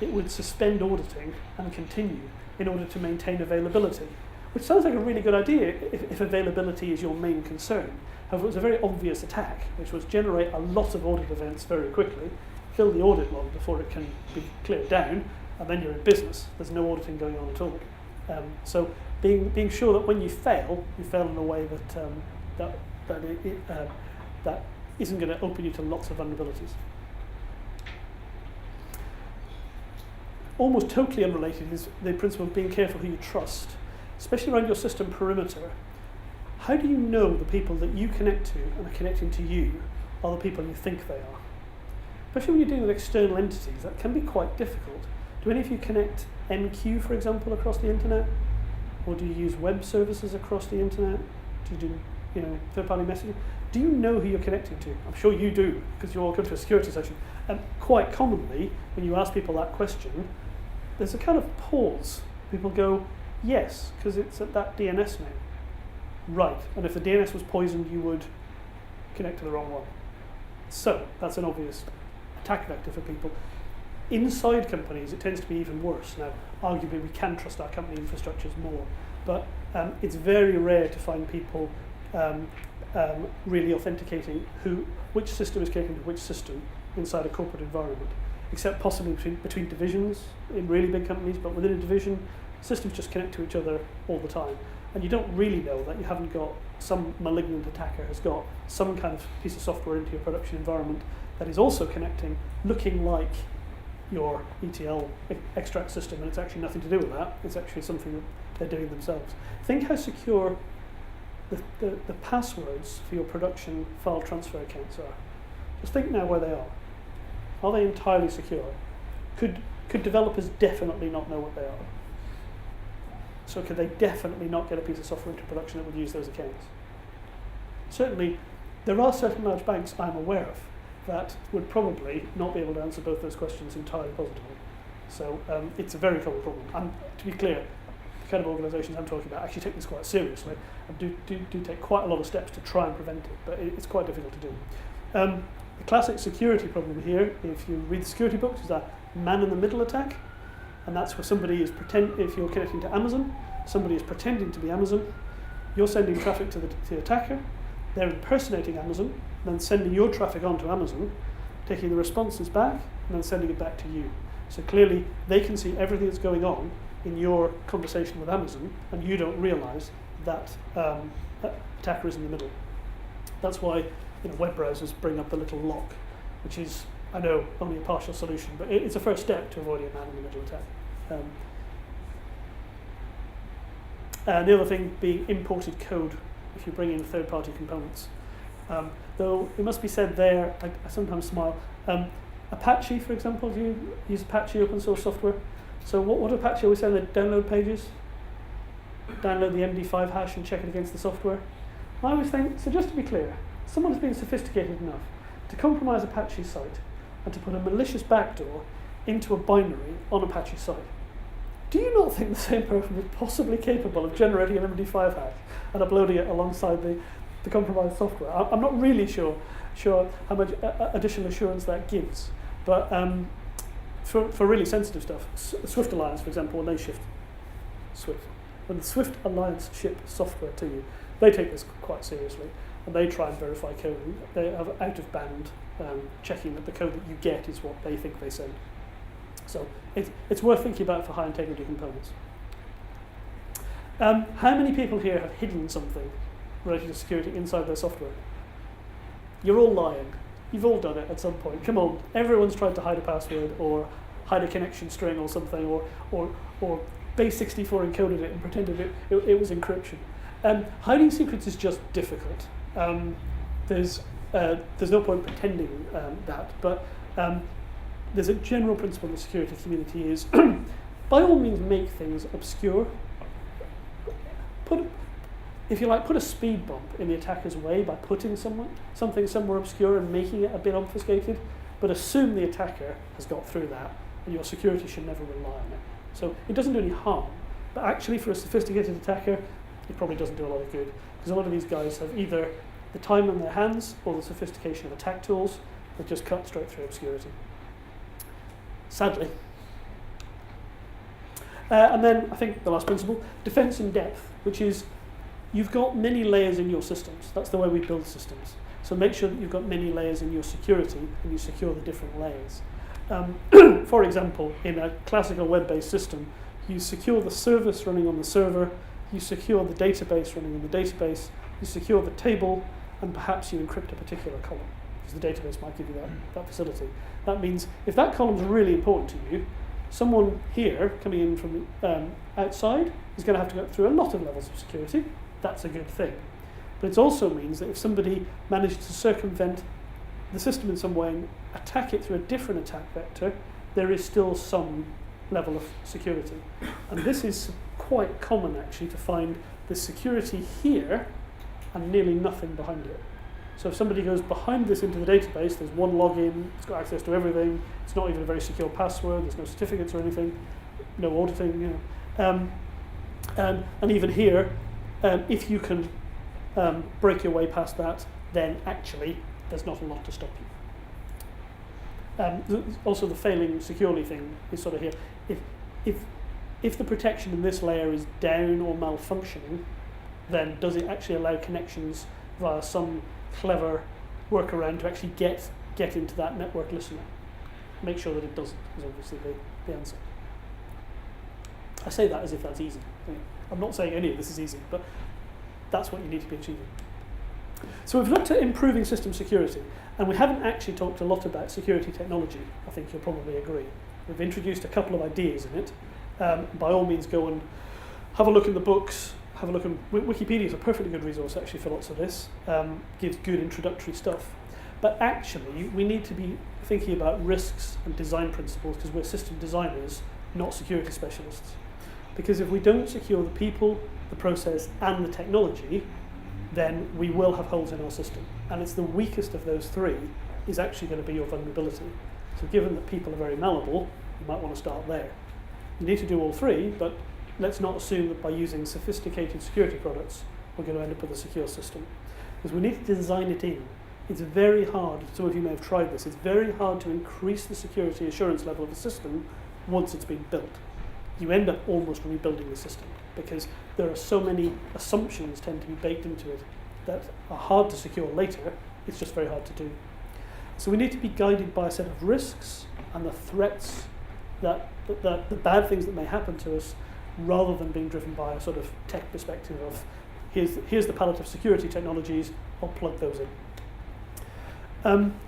it would suspend auditing and continue in order to maintain availability, which sounds like a really good idea if availability is your main concern. However, it was a very obvious attack, which was generate a lot of audit events very quickly, fill the audit log before it can be cleared down, and then you're in business. There's no auditing going on at all. So being sure that when you fail in a way that isn't going to open you to lots of vulnerabilities. Almost totally unrelated is the principle of being careful who you trust, especially around your system perimeter. How do you know the people that you connect to and are connecting to you are the people you think they are? Especially when you're dealing with external entities, that can be quite difficult. Do any of you connect MQ, for example, across the internet? Or do you use web services across the internet? Do you do third-party messaging? Do you know who you're connecting to? I'm sure you do, because you all come to a security session. And quite commonly, when you ask people that question, there's a kind of pause. People go, yes, because it's at that DNS name. Right, and if the DNS was poisoned, you would connect to the wrong one. So, that's an obvious attack vector for people. Inside companies, it tends to be even worse. Now, arguably, we can trust our company infrastructures more, but it's very rare to find people really authenticating which system is connecting to which system inside a corporate environment, except possibly between divisions in really big companies, but within a division, systems just connect to each other all the time. And you don't really know that you haven't got some malignant attacker has got some kind of piece of software into your production environment that is also connecting, looking like your ETL extract system, and it's actually nothing to do with that. It's actually something that they're doing themselves. Think how secure the passwords for your production file transfer accounts are. Just think now where they are. Are they entirely secure? Could developers definitely not know what they are? So could they definitely not get a piece of software into production that would use those accounts? Certainly, there are certain large banks I'm aware of that would probably not be able to answer both those questions entirely positively. So it's a very common problem. And to be clear, the kind of organisations I'm talking about actually take this quite seriously and do take quite a lot of steps to try and prevent it, but it's quite difficult to do. The classic security problem here, if you read the security books, is that man-in-the-middle attack. And that's where somebody is if you're connecting to Amazon, somebody is pretending to be Amazon, you're sending traffic to the attacker, they're impersonating Amazon, then sending your traffic onto Amazon, taking the responses back, and then sending it back to you. So clearly, they can see everything that's going on in your conversation with Amazon, and you don't realize that attacker is in the middle. That's why web browsers bring up the little lock, which is, I know, only a partial solution, but it's a first step to avoiding a man-in-the-middle attack. And the other thing being imported code, if you bring in third-party components. Though it must be said there, I sometimes smile, Apache, for example, do you use Apache open source software? So what do Apache always say on the download pages? Download the MD5 hash and check it against the software. I always think, so just to be clear, someone has been sophisticated enough to compromise Apache's site and to put a malicious backdoor into a binary on Apache's site. Do you not think the same person is possibly capable of generating an MD5 hash and uploading it alongside the compromised software? I'm not really sure how much additional assurance that gives, but for really sensitive stuff, Swift Alliance, for example, when they shift Swift, when the Swift Alliance ship software to you, they take this quite seriously, and they try and verify code. They have out-of-band checking that the code that you get is what they think they send. So it's worth thinking about for high-integrity components. How many people here have hidden something related to security inside their software? You're all lying. You've all done it at some point. Come on, everyone's tried to hide a password or hide a connection string or something, or base64 encoded it and pretended it was encryption. Hiding secrets is just difficult. There's no point pretending that, but there's a general principle in the security community is, by all means, make things obscure. If you like, put a speed bump in the attacker's way by putting something somewhere obscure and making it a bit obfuscated, but assume the attacker has got through that, and your security should never rely on it. So it doesn't do any harm, but actually for a sophisticated attacker, it probably doesn't do a lot of good, because a lot of these guys have either the time on their hands or the sophistication of attack tools that just cut straight through obscurity. Sadly. And then I think the last principle, defense in depth, which is you've got many layers in your systems. That's the way we build systems. So make sure that you've got many layers in your security and you secure the different layers. For example, in a classical web-based system, you secure the service running on the server, you secure the database running on the database, you secure the table, and perhaps you encrypt a particular column, because the database might give you that facility. That means if that column is really important to you, someone here coming in from outside is going to have to go through a lot of levels of security. That's a good thing. But it also means that if somebody managed to circumvent the system in some way and attack it through a different attack vector, there is still some level of security. And this is quite common, actually, to find the security here and nearly nothing behind it. So if somebody goes behind this into the database, there's one login, it's got access to everything, it's not even a very secure password, there's no certificates or anything, no auditing, and even here, if you can break your way past that, then actually there's not a lot to stop you. Also, the failing securely thing is sort of here. If the protection in this layer is down or malfunctioning, then does it actually allow connections via some clever workaround to actually get into that network listener? Make sure that it doesn't, is obviously the answer. I say that as if that's easy. I'm not saying any of this is easy, but that's what you need to be achieving. So we've looked at improving system security, and we haven't actually talked a lot about security technology. I think you'll probably agree. We've introduced a couple of ideas in it. By all means, go and have a look in the books, have a look in Wikipedia is a perfectly good resource actually for lots of this. Gives good introductory stuff. But actually, we need to be thinking about risks and design principles because we're system designers, not security specialists. Because if we don't secure the people, the process, and the technology, then we will have holes in our system. And it's the weakest of those three is actually going to be your vulnerability. So given that people are very malleable, you might want to start there. You need to do all three, but let's not assume that by using sophisticated security products, we're going to end up with a secure system. Because we need to design it in. It's very hard, some of you may have tried this, it's very hard to increase the security assurance level of a system once it's been built. You end up almost rebuilding the system because there are so many assumptions tend to be baked into it that are hard to secure later. It's just very hard to do. So we need to be guided by a set of risks and the threats that the bad things that may happen to us, rather than being driven by a sort of tech perspective of here's the palette of security technologies, I'll plug those in.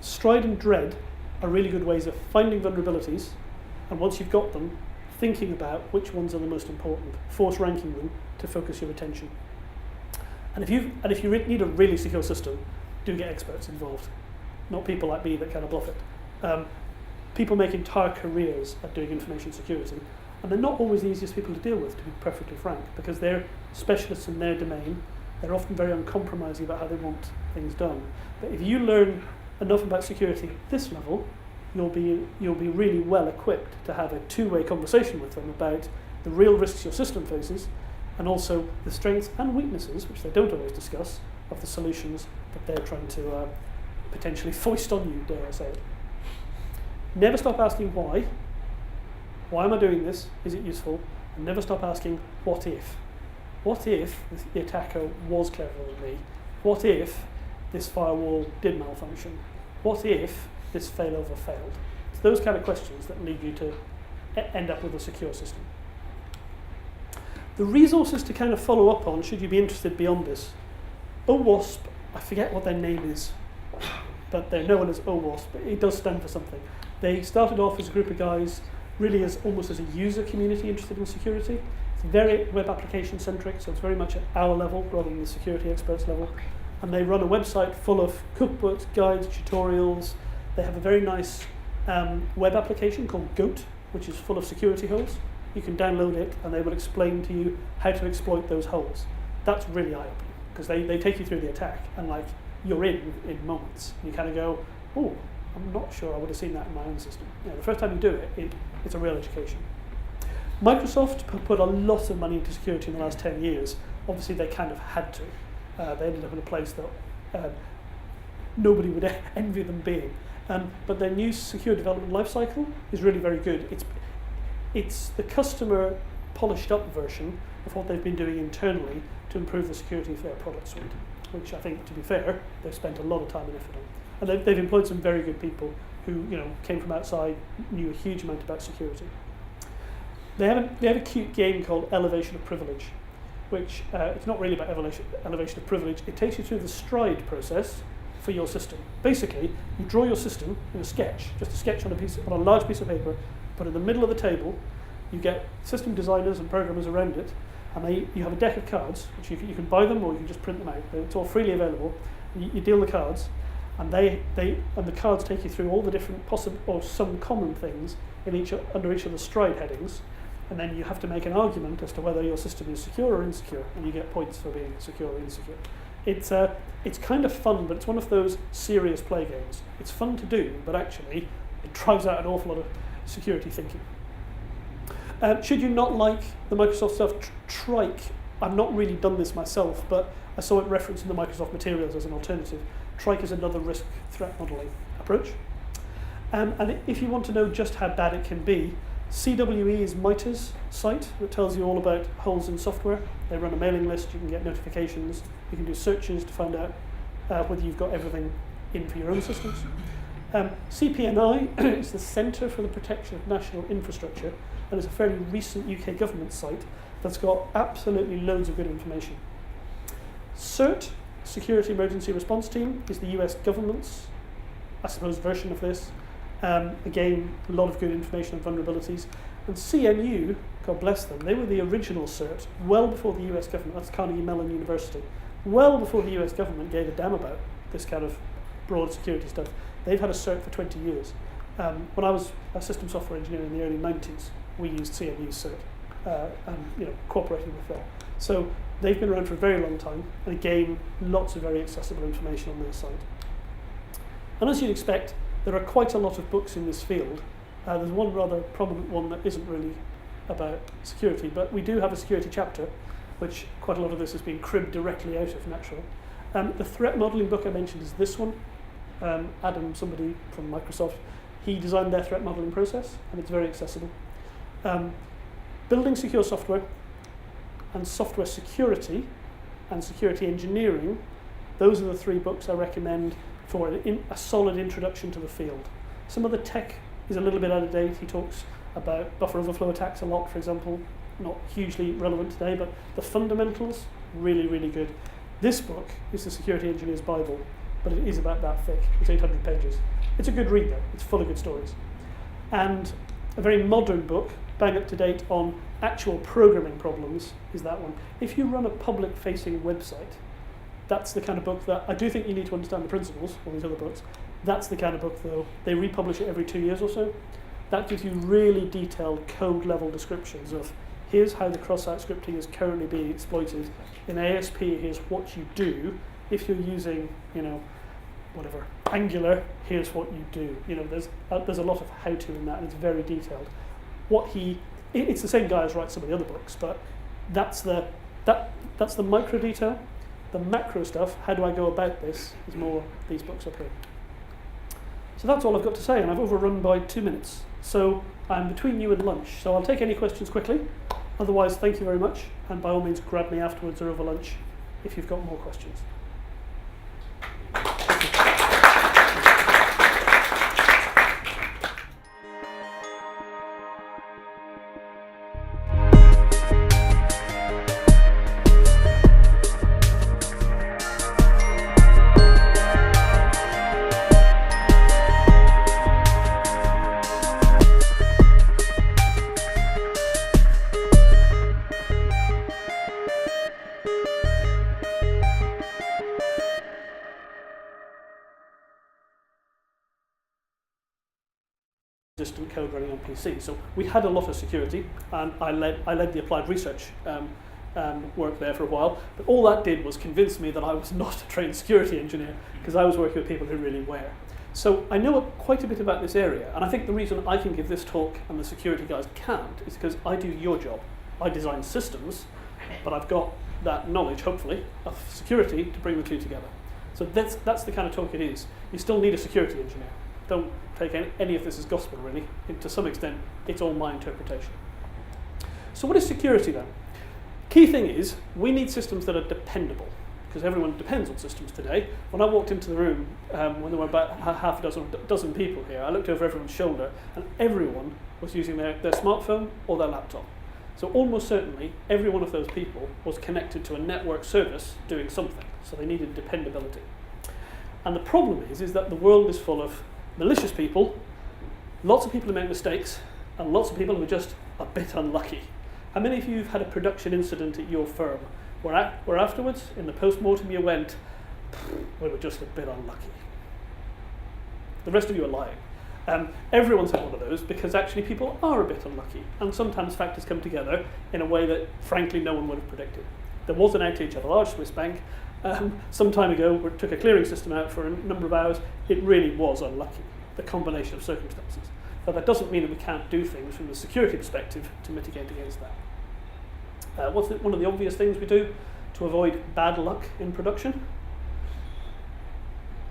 Stride and dread are really good ways of finding vulnerabilities, and once you've got them, thinking about which ones are the most important, force ranking them to focus your attention. And if you need a really secure system, do get experts involved, not people like me that kind of bluff it. People make entire careers at doing information security, and they're not always the easiest people to deal with, to be perfectly frank, because they're specialists in their domain. They're often very uncompromising about how they want things done. But if you learn enough about security at this level, you'll be really well equipped to have a two-way conversation with them about the real risks your system faces, and also the strengths and weaknesses, which they don't always discuss, of the solutions that they're trying to potentially foist on you, dare I say it. Never stop asking why. Why am I doing this? Is it useful? And never stop asking, what if? What if the attacker was cleverer than me? What if this firewall did malfunction? What if this failover failed? It's those kind of questions that lead you to end up with a secure system. The resources to kind of follow up on, should you be interested beyond this, OWASP, I forget what their name is, but they're known as OWASP, but it does stand for something. They started off as a group of guys really as almost as a user community interested in security. It's very web application centric, so it's very much at our level rather than the security experts level. And they run a website full of cookbooks, guides, tutorials. They have a very nice web application called Goat, which is full of security holes. You can download it and they will explain to you how to exploit those holes. That's really eye-opening because they take you through the attack and like you're in moments. You kind of go, oh, I'm not sure I would have seen that in my own system. The first time you do it, it's a real education. Microsoft put a lot of money into security in the last 10 years. Obviously, they kind of had to. They ended up in a place that nobody would envy them being. But their new secure development lifecycle is really very good. It's the customer polished up version of what they've been doing internally to improve the security of their product suite, which I think, to be fair, they've spent a lot of time and effort on. And they've employed some very good people who came from outside, knew a huge amount about security. They have a cute game called Elevation of Privilege, which it's not really about elevation of privilege. It takes you through the stride process for your system. Basically, you draw your system in a sketch, just a sketch on a large piece of paper, put it in the middle of the table. You get system designers and programmers around it, and you have a deck of cards, which you can buy them or you can just print them out. It's all freely available. You deal the cards, and the cards take you through all the different possible or some common things under each of the stride headings, and then you have to make an argument as to whether your system is secure or insecure, and you get points for being secure or insecure. It's kind of fun, but it's one of those serious play games. It's fun to do, but actually it drives out an awful lot of security thinking. Should you not like the Microsoft stuff, Trike, I've not really done this myself, but I saw it referenced in the Microsoft materials as an alternative. Trike is another risk threat modeling approach. And if you want to know just how bad it can be, CWE is MITRE's site that tells you all about holes in software. They run a mailing list, you can get notifications, you can do searches to find out whether you've got everything in for your own systems. CPNI is the Centre for the Protection of National Infrastructure, and it's a fairly recent UK government site that's got absolutely loads of good information. CERT, Security Emergency Response Team, is the US government's, I suppose, version of this. Again, a lot of good information on vulnerabilities. And CNU, God bless them, they were the original CERT, well before the US government, that's Carnegie Mellon University, well before the US government gave a damn about this kind of broad security stuff. They've had a CERT for 20 years. When I was a system software engineer in the early 90s, we used CNU CERT, and cooperating with them. So they've been around for a very long time, and again, lots of very accessible information on their site. And as you'd expect, there are quite a lot of books in this field. There's one rather prominent one that isn't really about security, but we do have a security chapter, which quite a lot of this has been cribbed directly out of, naturally. The threat modeling book I mentioned is this one. Adam, somebody from Microsoft, he designed their threat modeling process, and it's very accessible. Building secure software and software security and security engineering, those are the three books I recommend for a solid introduction to the field. Some of the tech is a little bit out of date. He talks about buffer overflow attacks a lot, for example, not hugely relevant today, but the fundamentals, really, really good. This book is the Security Engineer's Bible, but it is about that thick. It's 800 pages. It's a good read, though. It's full of good stories. And a very modern book, bang up to date on actual programming problems, is that one. If you run a public-facing website, that's the kind of book that I do think you need to understand the principles, all these other books. That's the kind of book, though. They republish it every 2 years or so. That gives you really detailed code-level descriptions of here's how the cross-site scripting is currently being exploited. In ASP, here's what you do. If you're using, whatever, Angular, here's what you do. There's a lot of how-to in that, and it's very detailed. It's the same guy as writes some of the other books, but that's the micro detail. The macro stuff, how do I go about this, is more these books up here. So that's all I've got to say, and I've overrun by 2 minutes. So I'm between you and lunch, so I'll take any questions quickly. Otherwise, thank you very much, and by all means grab me afterwards or over lunch if you've got more questions. Resistant code running on PC. So we had a lot of security, and I led the applied research work there for a while, but all that did was convince me that I was not a trained security engineer, because I was working with people who really were. So I know quite a bit about this area, and I think the reason I can give this talk and the security guys can't is because I do your job. I design systems, but I've got that knowledge, hopefully, of security to bring the two together. So that's the kind of talk it is. You still need a security engineer. Don't take any of this as gospel, really. To some extent, it's all my interpretation. So what is security, then? Key thing is, we need systems that are dependable, because everyone depends on systems today. When I walked into the room, when there were about half a dozen people here, I looked over everyone's shoulder, and everyone was using their smartphone or their laptop. So almost certainly, every one of those people was connected to a network service doing something, so they needed dependability. And the problem is that the world is full of malicious people, lots of people who make mistakes, and lots of people who are just a bit unlucky. How many of you have had a production incident at your firm where afterwards, in the post-mortem, you went, we were just a bit unlucky? The rest of you are lying. Everyone's had one of those, because actually people are a bit unlucky, and sometimes factors come together in a way that, frankly, no one would have predicted. There was an outage at a large Swiss bank some time ago where it took a clearing system out for a number of hours. It really was unlucky, the combination of circumstances. But that doesn't mean that we can't do things from the security perspective to mitigate against that. One of the obvious things we do to avoid bad luck in production?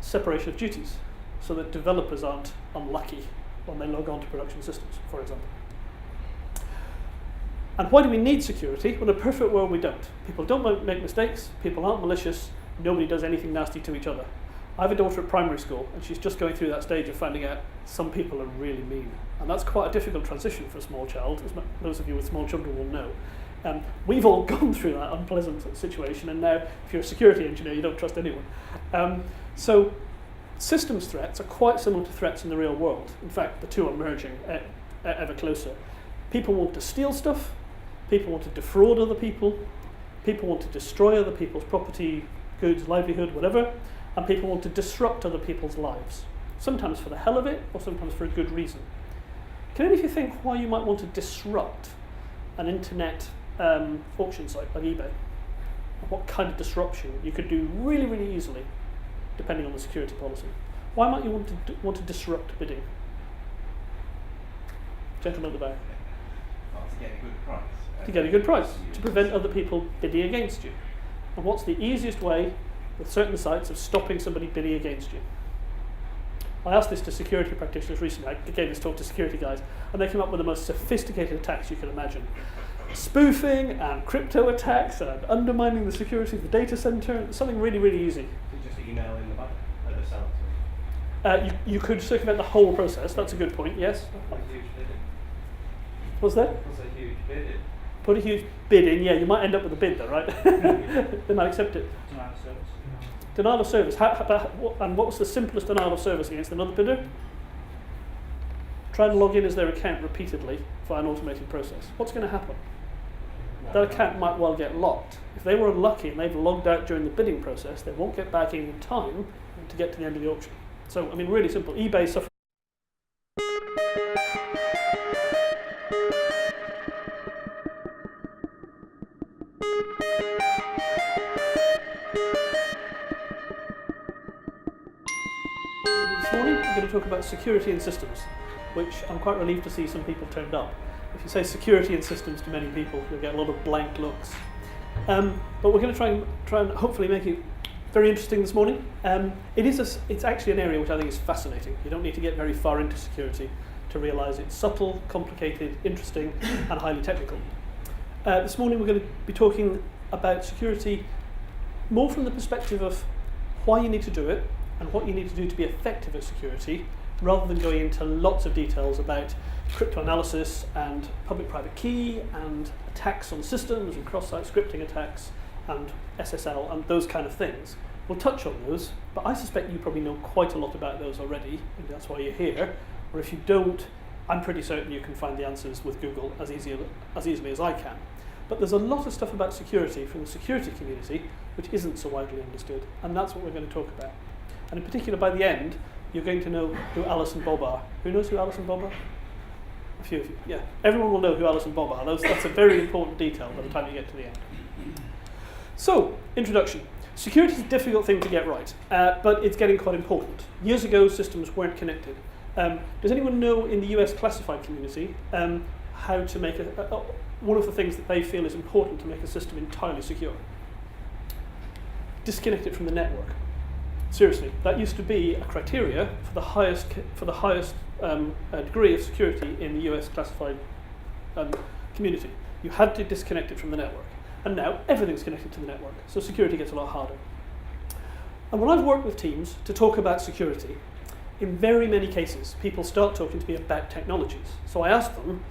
Separation of duties. so that developers aren't unlucky when they log on to production systems, for example. And why do we need security? Well, in a perfect world, we don't. People don't make mistakes, people aren't malicious, nobody does anything nasty to each other. I have a daughter at primary school, and she's just going through that stage of finding out some people are really mean. And that's quite a difficult transition for a small child, as those of you with small children will know. We've all gone through that unpleasant situation, and now if you're a security engineer, you don't trust anyone. So systems threats are quite similar to threats in the real world. In fact, the two are merging ever closer. People want to steal stuff, people want to defraud other people want to destroy other people's property, goods, livelihood, whatever, and people want to disrupt other people's lives, sometimes for the hell of it, or sometimes for a good reason. Can any of you think why you might want to disrupt an internet auction site like eBay? What kind of disruption you could do really, really easily, depending on the security policy? Why might you want to disrupt bidding? Gentleman at the back. Well, to get a good price. To get a good price, to prevent other people bidding against you. And what's the easiest way with certain sites of stopping somebody bidding against you? I asked this to security practitioners recently. I gave this talk to security guys, and they came up with the most sophisticated attacks you can imagine. Spoofing and crypto attacks and undermining the security of the data center, something really, really easy. Just email in the button at the sound. You could circumvent the whole process. That's a good point, yes. Put a huge bid in. What's that? What's a huge bid in? Put a huge bid in, yeah, you might end up with a bid though, right? They might accept it. Denial of service. Denial of service. And what's the simplest denial of service against another bidder? Try and log in as their account repeatedly via an automated process. What's going to happen? That account might well get locked. If they were unlucky and they've logged out during the bidding process, they won't get back in time to get to the end of the auction. So, I mean, really simple. eBay suffers. This morning, we're going to talk about security and systems, which I'm quite relieved to see some people turned up. If you say security and systems to many people, you'll get a lot of blank looks. But we're going to try and hopefully make it very interesting this morning. It's actually an area which I think is fascinating. You don't need to get very far into security to realise it's subtle, complicated, interesting, and highly technical. This morning we're going to be talking about security more from the perspective of why you need to do it and what you need to do to be effective at security, rather than going into lots of details about crypto analysis and public-private key and attacks on systems and cross-site scripting attacks and SSL and those kind of things. We'll touch on those, but I suspect you probably know quite a lot about those already, and that's why you're here. Or if you don't, I'm pretty certain you can find the answers with Google as easily as I can. But there's a lot of stuff about security from the security community which isn't so widely understood, and that's what we're going to talk about. And in particular, by the end, you're going to know who Alice and Bob are. Who knows who Alice and Bob are? A few of you, yeah. Everyone will know who Alice and Bob are. That's a very important detail by the time you get to the end. So, introduction. Security is a difficult thing to get right, but it's getting quite important. Years ago, systems weren't connected. Does anyone know in the US classified community how to make one of the things that they feel is important to make a system entirely secure? Disconnect it from the network. Seriously, that used to be a criteria for the highest degree of security in the US classified community. You had to disconnect it from the network. And now everything's connected to the network, so security gets a lot harder. And when I've worked with teams to talk about security, in very many cases, people start talking to me about technologies. So I ask them,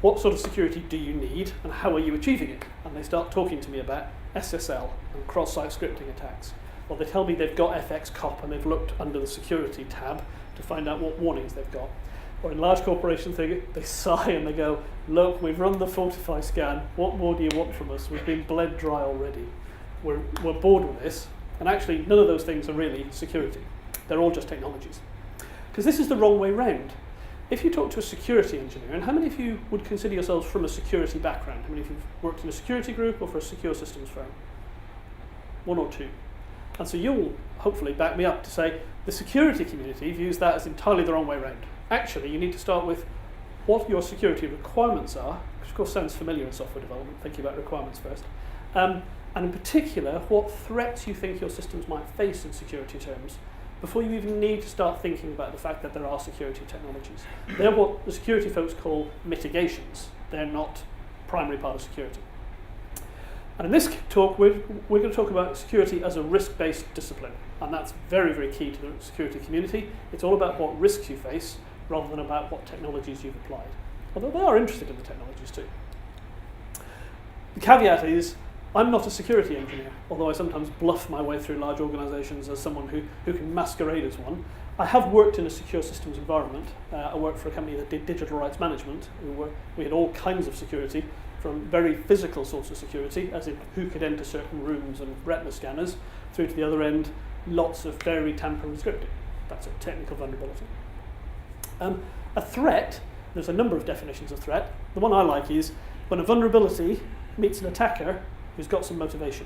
what sort of security do you need and how are you achieving it? And they start talking to me about SSL and cross-site scripting attacks. Or they tell me they've got FX cop and they've looked under the security tab to find out what warnings they've got. Or in large corporations, they sigh and they go, look, we've run the Fortify scan, what more do you want from us? We've been bled dry already. We're bored with this. And actually, none of those things are really security. They're all just technologies. Because this is the wrong way round. If you talk to a security engineer, and how many of you would consider yourselves from a security background? How many of you have worked in a security group or for a secure systems firm? One or two. And so you'll hopefully back me up to say the security community views that as entirely the wrong way round. Actually, you need to start with what your security requirements are, which of course sounds familiar in software development, thinking about requirements first, and in particular, what threats you think your systems might face in security terms before you even need to start thinking about the fact that there are security technologies. They're what the security folks call mitigations. They're not primary part of security. And in this talk, we're going to talk about security as a risk-based discipline. And that's very, very key to the security community. It's all about what risks you face rather than about what technologies you've applied. Although they are interested in the technologies too. The caveat is, I'm not a security engineer, although I sometimes bluff my way through large organizations as someone who can masquerade as one. I have worked in a secure systems environment. I worked for a company that did digital rights management. We had all kinds of security, from very physical sorts of security, as in who could enter certain rooms and retina scanners, through to the other end, lots of very tampering scripting. That's a technical vulnerability. A threat, there's a number of definitions of threat. The one I like is when a vulnerability meets an attacker who's got some motivation.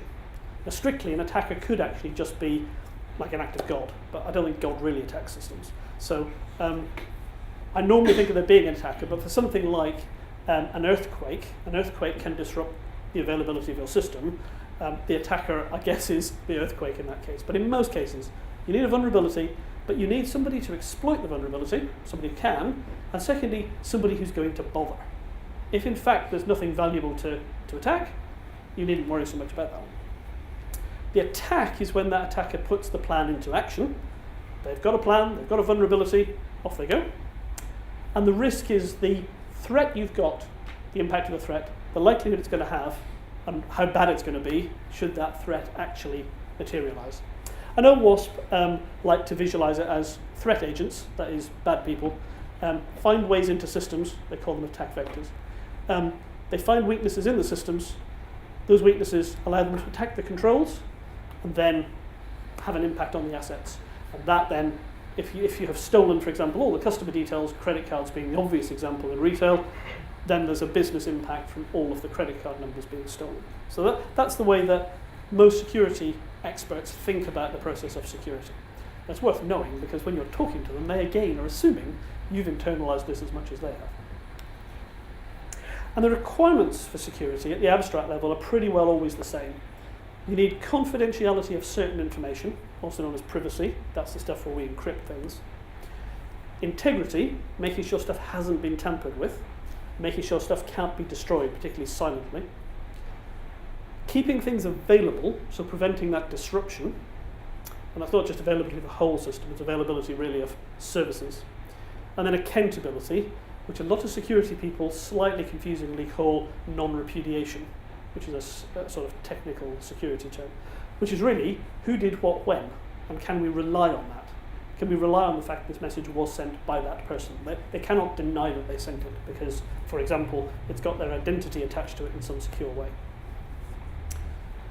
Now, strictly, an attacker could actually just be like an act of God, but I don't think God really attacks systems. So I normally think of there being an attacker, but for something like an earthquake can disrupt the availability of your system. The attacker, I guess, is the earthquake in that case. But in most cases, you need a vulnerability, but you need somebody to exploit the vulnerability, somebody who can, and secondly, somebody who's going to bother. If in fact there's nothing valuable to attack, you needn't worry so much about that one. The attack is when that attacker puts the plan into action. They've got a plan, they've got a vulnerability, off they go. And the risk is the threat you've got, the impact of the threat, the likelihood it's going to have, and how bad it's going to be should that threat actually materialize. I know WASP like to visualize it as threat agents, that is, bad people, find ways into systems, they call them attack vectors. They find weaknesses in the systems, those weaknesses allow them to attack the controls, and then have an impact on the assets. And that then, if you have stolen, for example, all the customer details, credit cards being the obvious example in retail, then there's a business impact from all of the credit card numbers being stolen. So that's the way that most security experts think about the process of security. That's worth knowing, because when you're talking to them, they again are assuming you've internalized this as much as they have. And the requirements for security at the abstract level are pretty well always the same. You need confidentiality of certain information, also known as privacy. That's the stuff where we encrypt things. Integrity, making sure stuff hasn't been tampered with. Making sure stuff can't be destroyed, particularly silently. Keeping things available, so preventing that disruption. And that's not just availability of the whole system, it's availability really of services. And then accountability, which a lot of security people slightly confusingly call non-repudiation, which is a sort of technical security term, which is really who did what when, and can we rely on that? Can we rely on the fact this message was sent by that person? They cannot deny that they sent it because, for example, it's got their identity attached to it in some secure way.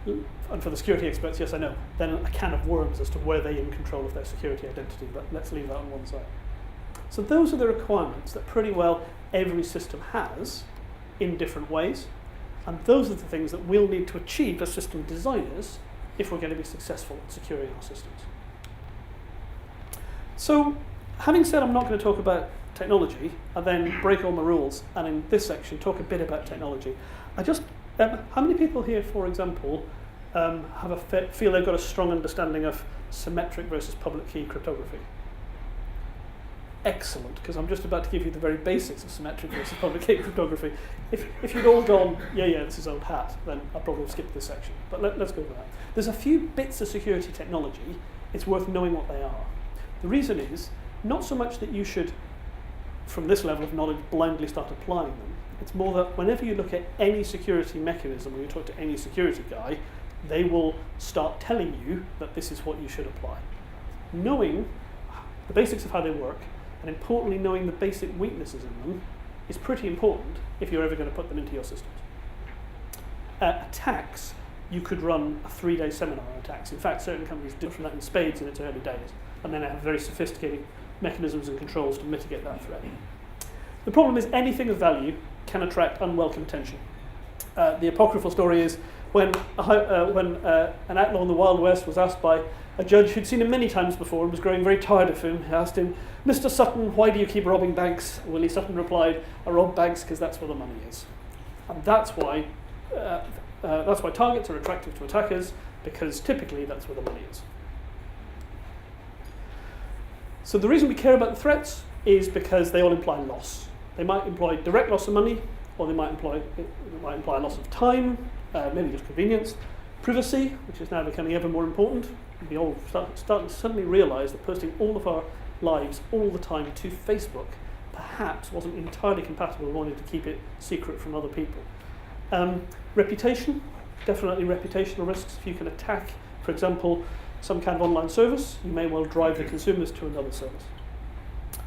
And for the security experts, yes, I know, then a can of worms as to were they in control of their security identity, but let's leave that on one side. So those are the requirements that pretty well every system has in different ways, and those are the things that we'll need to achieve as system designers if we're going to be successful at securing our systems. So, having said I'm not going to talk about technology, I then break all my rules, and in this section talk a bit about technology. How many people here, for example, feel they've got a strong understanding of symmetric versus public key cryptography? Excellent, because I'm just about to give you the very basics of symmetric versus public key cryptography. If you'd all gone, yeah, this is old hat, then I'll probably skip this section. But let's go with that. There's a few bits of security technology, it's worth knowing what they are. The reason is, not so much that you should, from this level of knowledge, blindly start applying them. It's more that whenever you look at any security mechanism, when you talk to any security guy, they will start telling you that this is what you should apply. Knowing the basics of how they work, and importantly knowing the basic weaknesses in them, is pretty important if you're ever going to put them into your systems. Attacks, you could run a 3-day seminar on attacks. In fact, certain companies do from that in spades in its early days, and then have very sophisticated mechanisms and controls to mitigate that threat. The problem is anything of value can attract unwelcome attention. The apocryphal story is when an outlaw in the Wild West was asked by a judge who'd seen him many times before and was growing very tired of him. He asked him, "Mr. Sutton, why do you keep robbing banks?" Willie Sutton replied, "I rob banks because that's where the money is." And that's why targets are attractive to attackers, because typically that's where the money is. So the reason we care about the threats is because they all imply loss. They might imply direct loss of money, or they might imply loss of time, maybe just convenience. Privacy, which is now becoming ever more important. We all start to suddenly realise that posting all of our lives all the time to Facebook perhaps wasn't entirely compatible with wanting to keep it secret from other people. Reputation, definitely reputational risks. If you can attack, for example, some kind of online service, you may well drive the consumers to another service.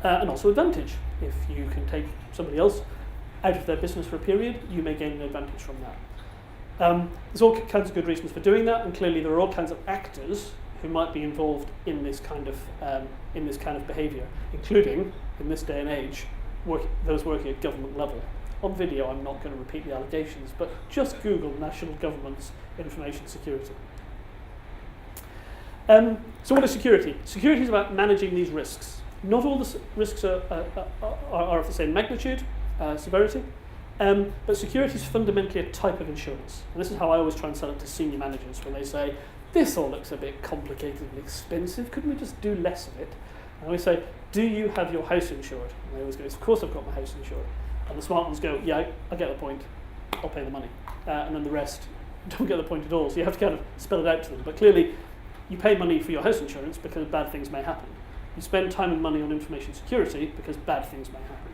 And also advantage. If you can take somebody else out of their business for a period, you may gain an advantage from that. There's all kinds of good reasons for doing that, and clearly there are all kinds of actors who might be involved in this kind of behaviour, including, in this day and age, those working at government level. On video, I'm not going to repeat the allegations, but just Google national government's information security. So what is security? Security is about managing these risks. Not all the risks are of the same magnitude, severity, but security is fundamentally a type of insurance. And this is how I always try and sell it to senior managers when they say, this all looks a bit complicated and expensive, couldn't we just do less of it? And we say, do you have your house insured? And they always go, of course I've got my house insured. And the smart ones go, yeah, I get the point, I'll pay the money. And then the rest don't get the point at all. So you have to kind of spell it out to them. But clearly, you pay money for your house insurance because bad things may happen. You spend time and money on information security because bad things may happen.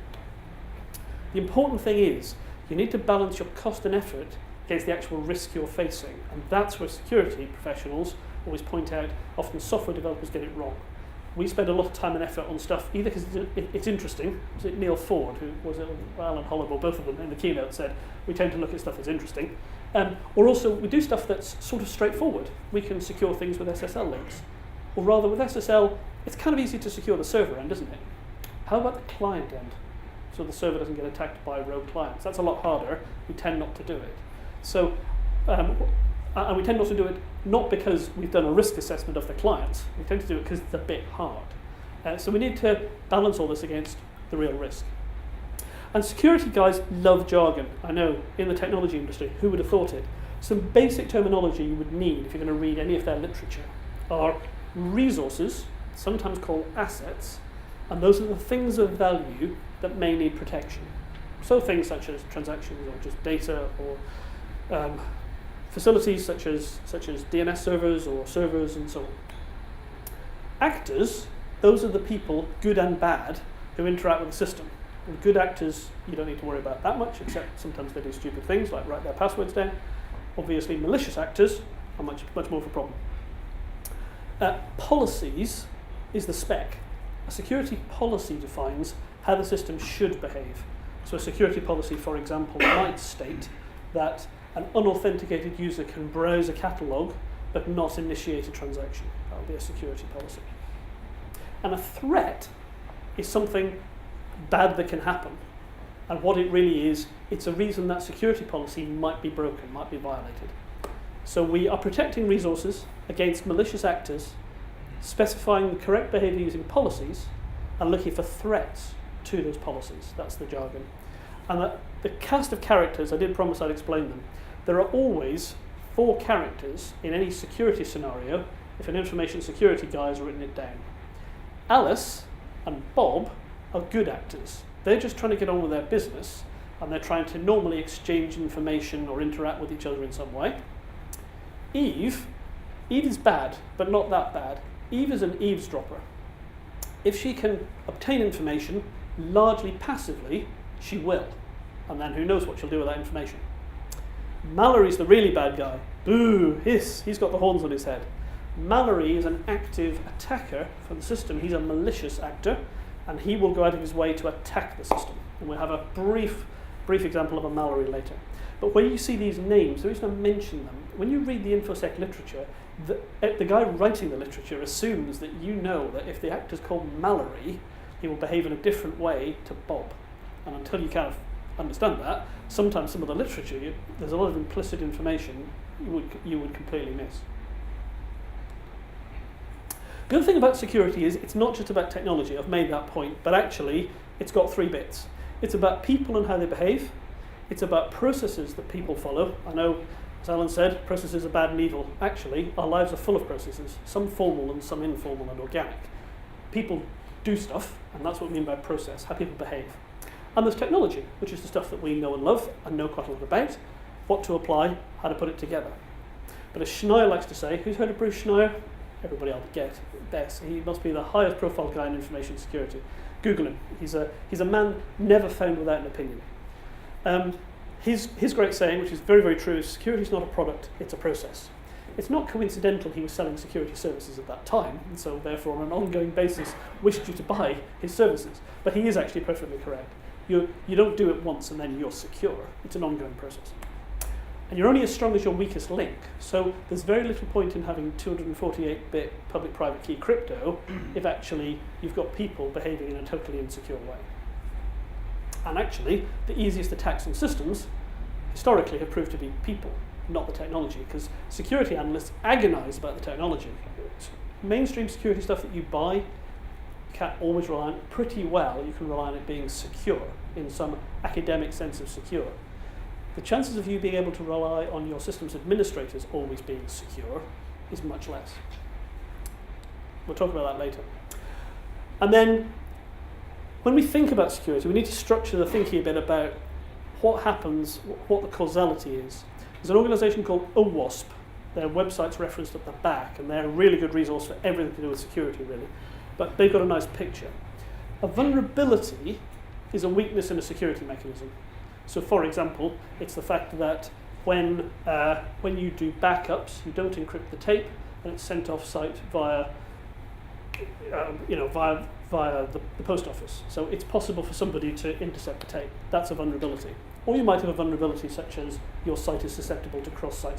The important thing is, you need to balance your cost and effort against the actual risk you're facing. And that's where security professionals always point out, often software developers get it wrong. We spend a lot of time and effort on stuff, either because it's interesting, was it Neil Ford, who was it, Alan Hollowell, both of them in the keynote said, we tend to look at stuff that's interesting. Or also, we do stuff that's sort of straightforward. We can secure things with SSL links. Or rather, with SSL, it's kind of easy to secure the server end, isn't it? How about the client end? So the server doesn't get attacked by rogue clients. That's a lot harder. We tend not to do it. So, and we tend not to do it not because we've done a risk assessment of the clients. We tend to do it because it's a bit hard. So we need to balance all this against the real risk. And security guys love jargon. I know, in the technology industry, who would have thought it? Some basic terminology you would need if you're going to read any of their literature are resources, sometimes called assets, and those are the things of value that may need protection. So things such as transactions or just data or facilities such as DNS servers or servers and so on. Actors, those are the people, good and bad, who interact with the system. And good actors you don't need to worry about that much, except sometimes they do stupid things like write their passwords down. Obviously malicious actors are much more of a problem. Policies is the spec. A security policy defines how the system should behave. So a security policy, for example, might state that an unauthenticated user can browse a catalogue but not initiate a transaction. That would be a security policy. And a threat is something bad that can happen. And what it really is, it's a reason that security policy might be broken, might be violated. So we are protecting resources against malicious actors, specifying the correct behavior using policies, and looking for threats to those policies. That's the jargon. And the cast of characters, I did promise I'd explain them. There are always 4 characters in any security scenario if an information security guy has written it down. Alice and Bob are good actors. They're just trying to get on with their business, and they're trying to normally exchange information or interact with each other in some way. Eve is bad, but not that bad. Eve is an eavesdropper. If she can obtain information largely passively, she will. And then who knows what she'll do with that information. Mallory's the really bad guy. Boo, hiss, he's got the horns on his head. Mallory is an active attacker for the system. He's a malicious actor, and he will go out of his way to attack the system. And we'll have a brief example of a Mallory later. But when you see these names, the reason I mention them, when you read the InfoSec literature, the guy writing the literature assumes that you know that if the actor's called Mallory, he will behave in a different way to Bob. And until you kind of understand that, sometimes some of the literature, there's a lot of implicit information you would completely miss. The other thing about security is it's not just about technology. I've made that point, but actually it's got 3 bits. It's about people and how they behave. It's about processes that people follow. I know, as Alan said, processes are bad and evil. Actually, our lives are full of processes, some formal and some informal and organic. People do stuff, and that's what we mean by process, how people behave. And there's technology, which is the stuff that we know and love and know quite a lot about, what to apply, how to put it together. But as Schneier likes to say, who's heard of Bruce Schneier? Everybody I'll guess. He must be the highest profile guy in information security. Google him. He's a man never found without an opinion. His great saying, which is very, very true, is security is not a product, it's a process. It's not coincidental he was selling security services at that time, and so therefore on an ongoing basis wished you to buy his services. But he is actually perfectly correct. You don't do it once and then you're secure. It's an ongoing process. And you're only as strong as your weakest link. So there's very little point in having 248-bit public-private key crypto if actually you've got people behaving in a totally insecure way. And actually, the easiest attacks on systems historically have proved to be people, not the technology, because security analysts agonize about the technology. Mainstream security stuff that you buy, you can't always rely on it pretty well. You can rely on it being secure in some academic sense of secure. The chances of you being able to rely on your systems administrators always being secure is much less. We'll talk about that later. And then, when we think about security, we need to structure the thinking a bit about what happens, what the causality is. There's an organisation called OWASP. Their website's referenced at the back, and they're a really good resource for everything to do with security, really. But they've got a nice picture. A vulnerability is a weakness in a security mechanism. So, for example, it's the fact that when you do backups, you don't encrypt the tape, and it's sent off-site via the post office. So it's possible for somebody to intercept the tape. That's a vulnerability. Or you might have a vulnerability such as your site is susceptible to cross-site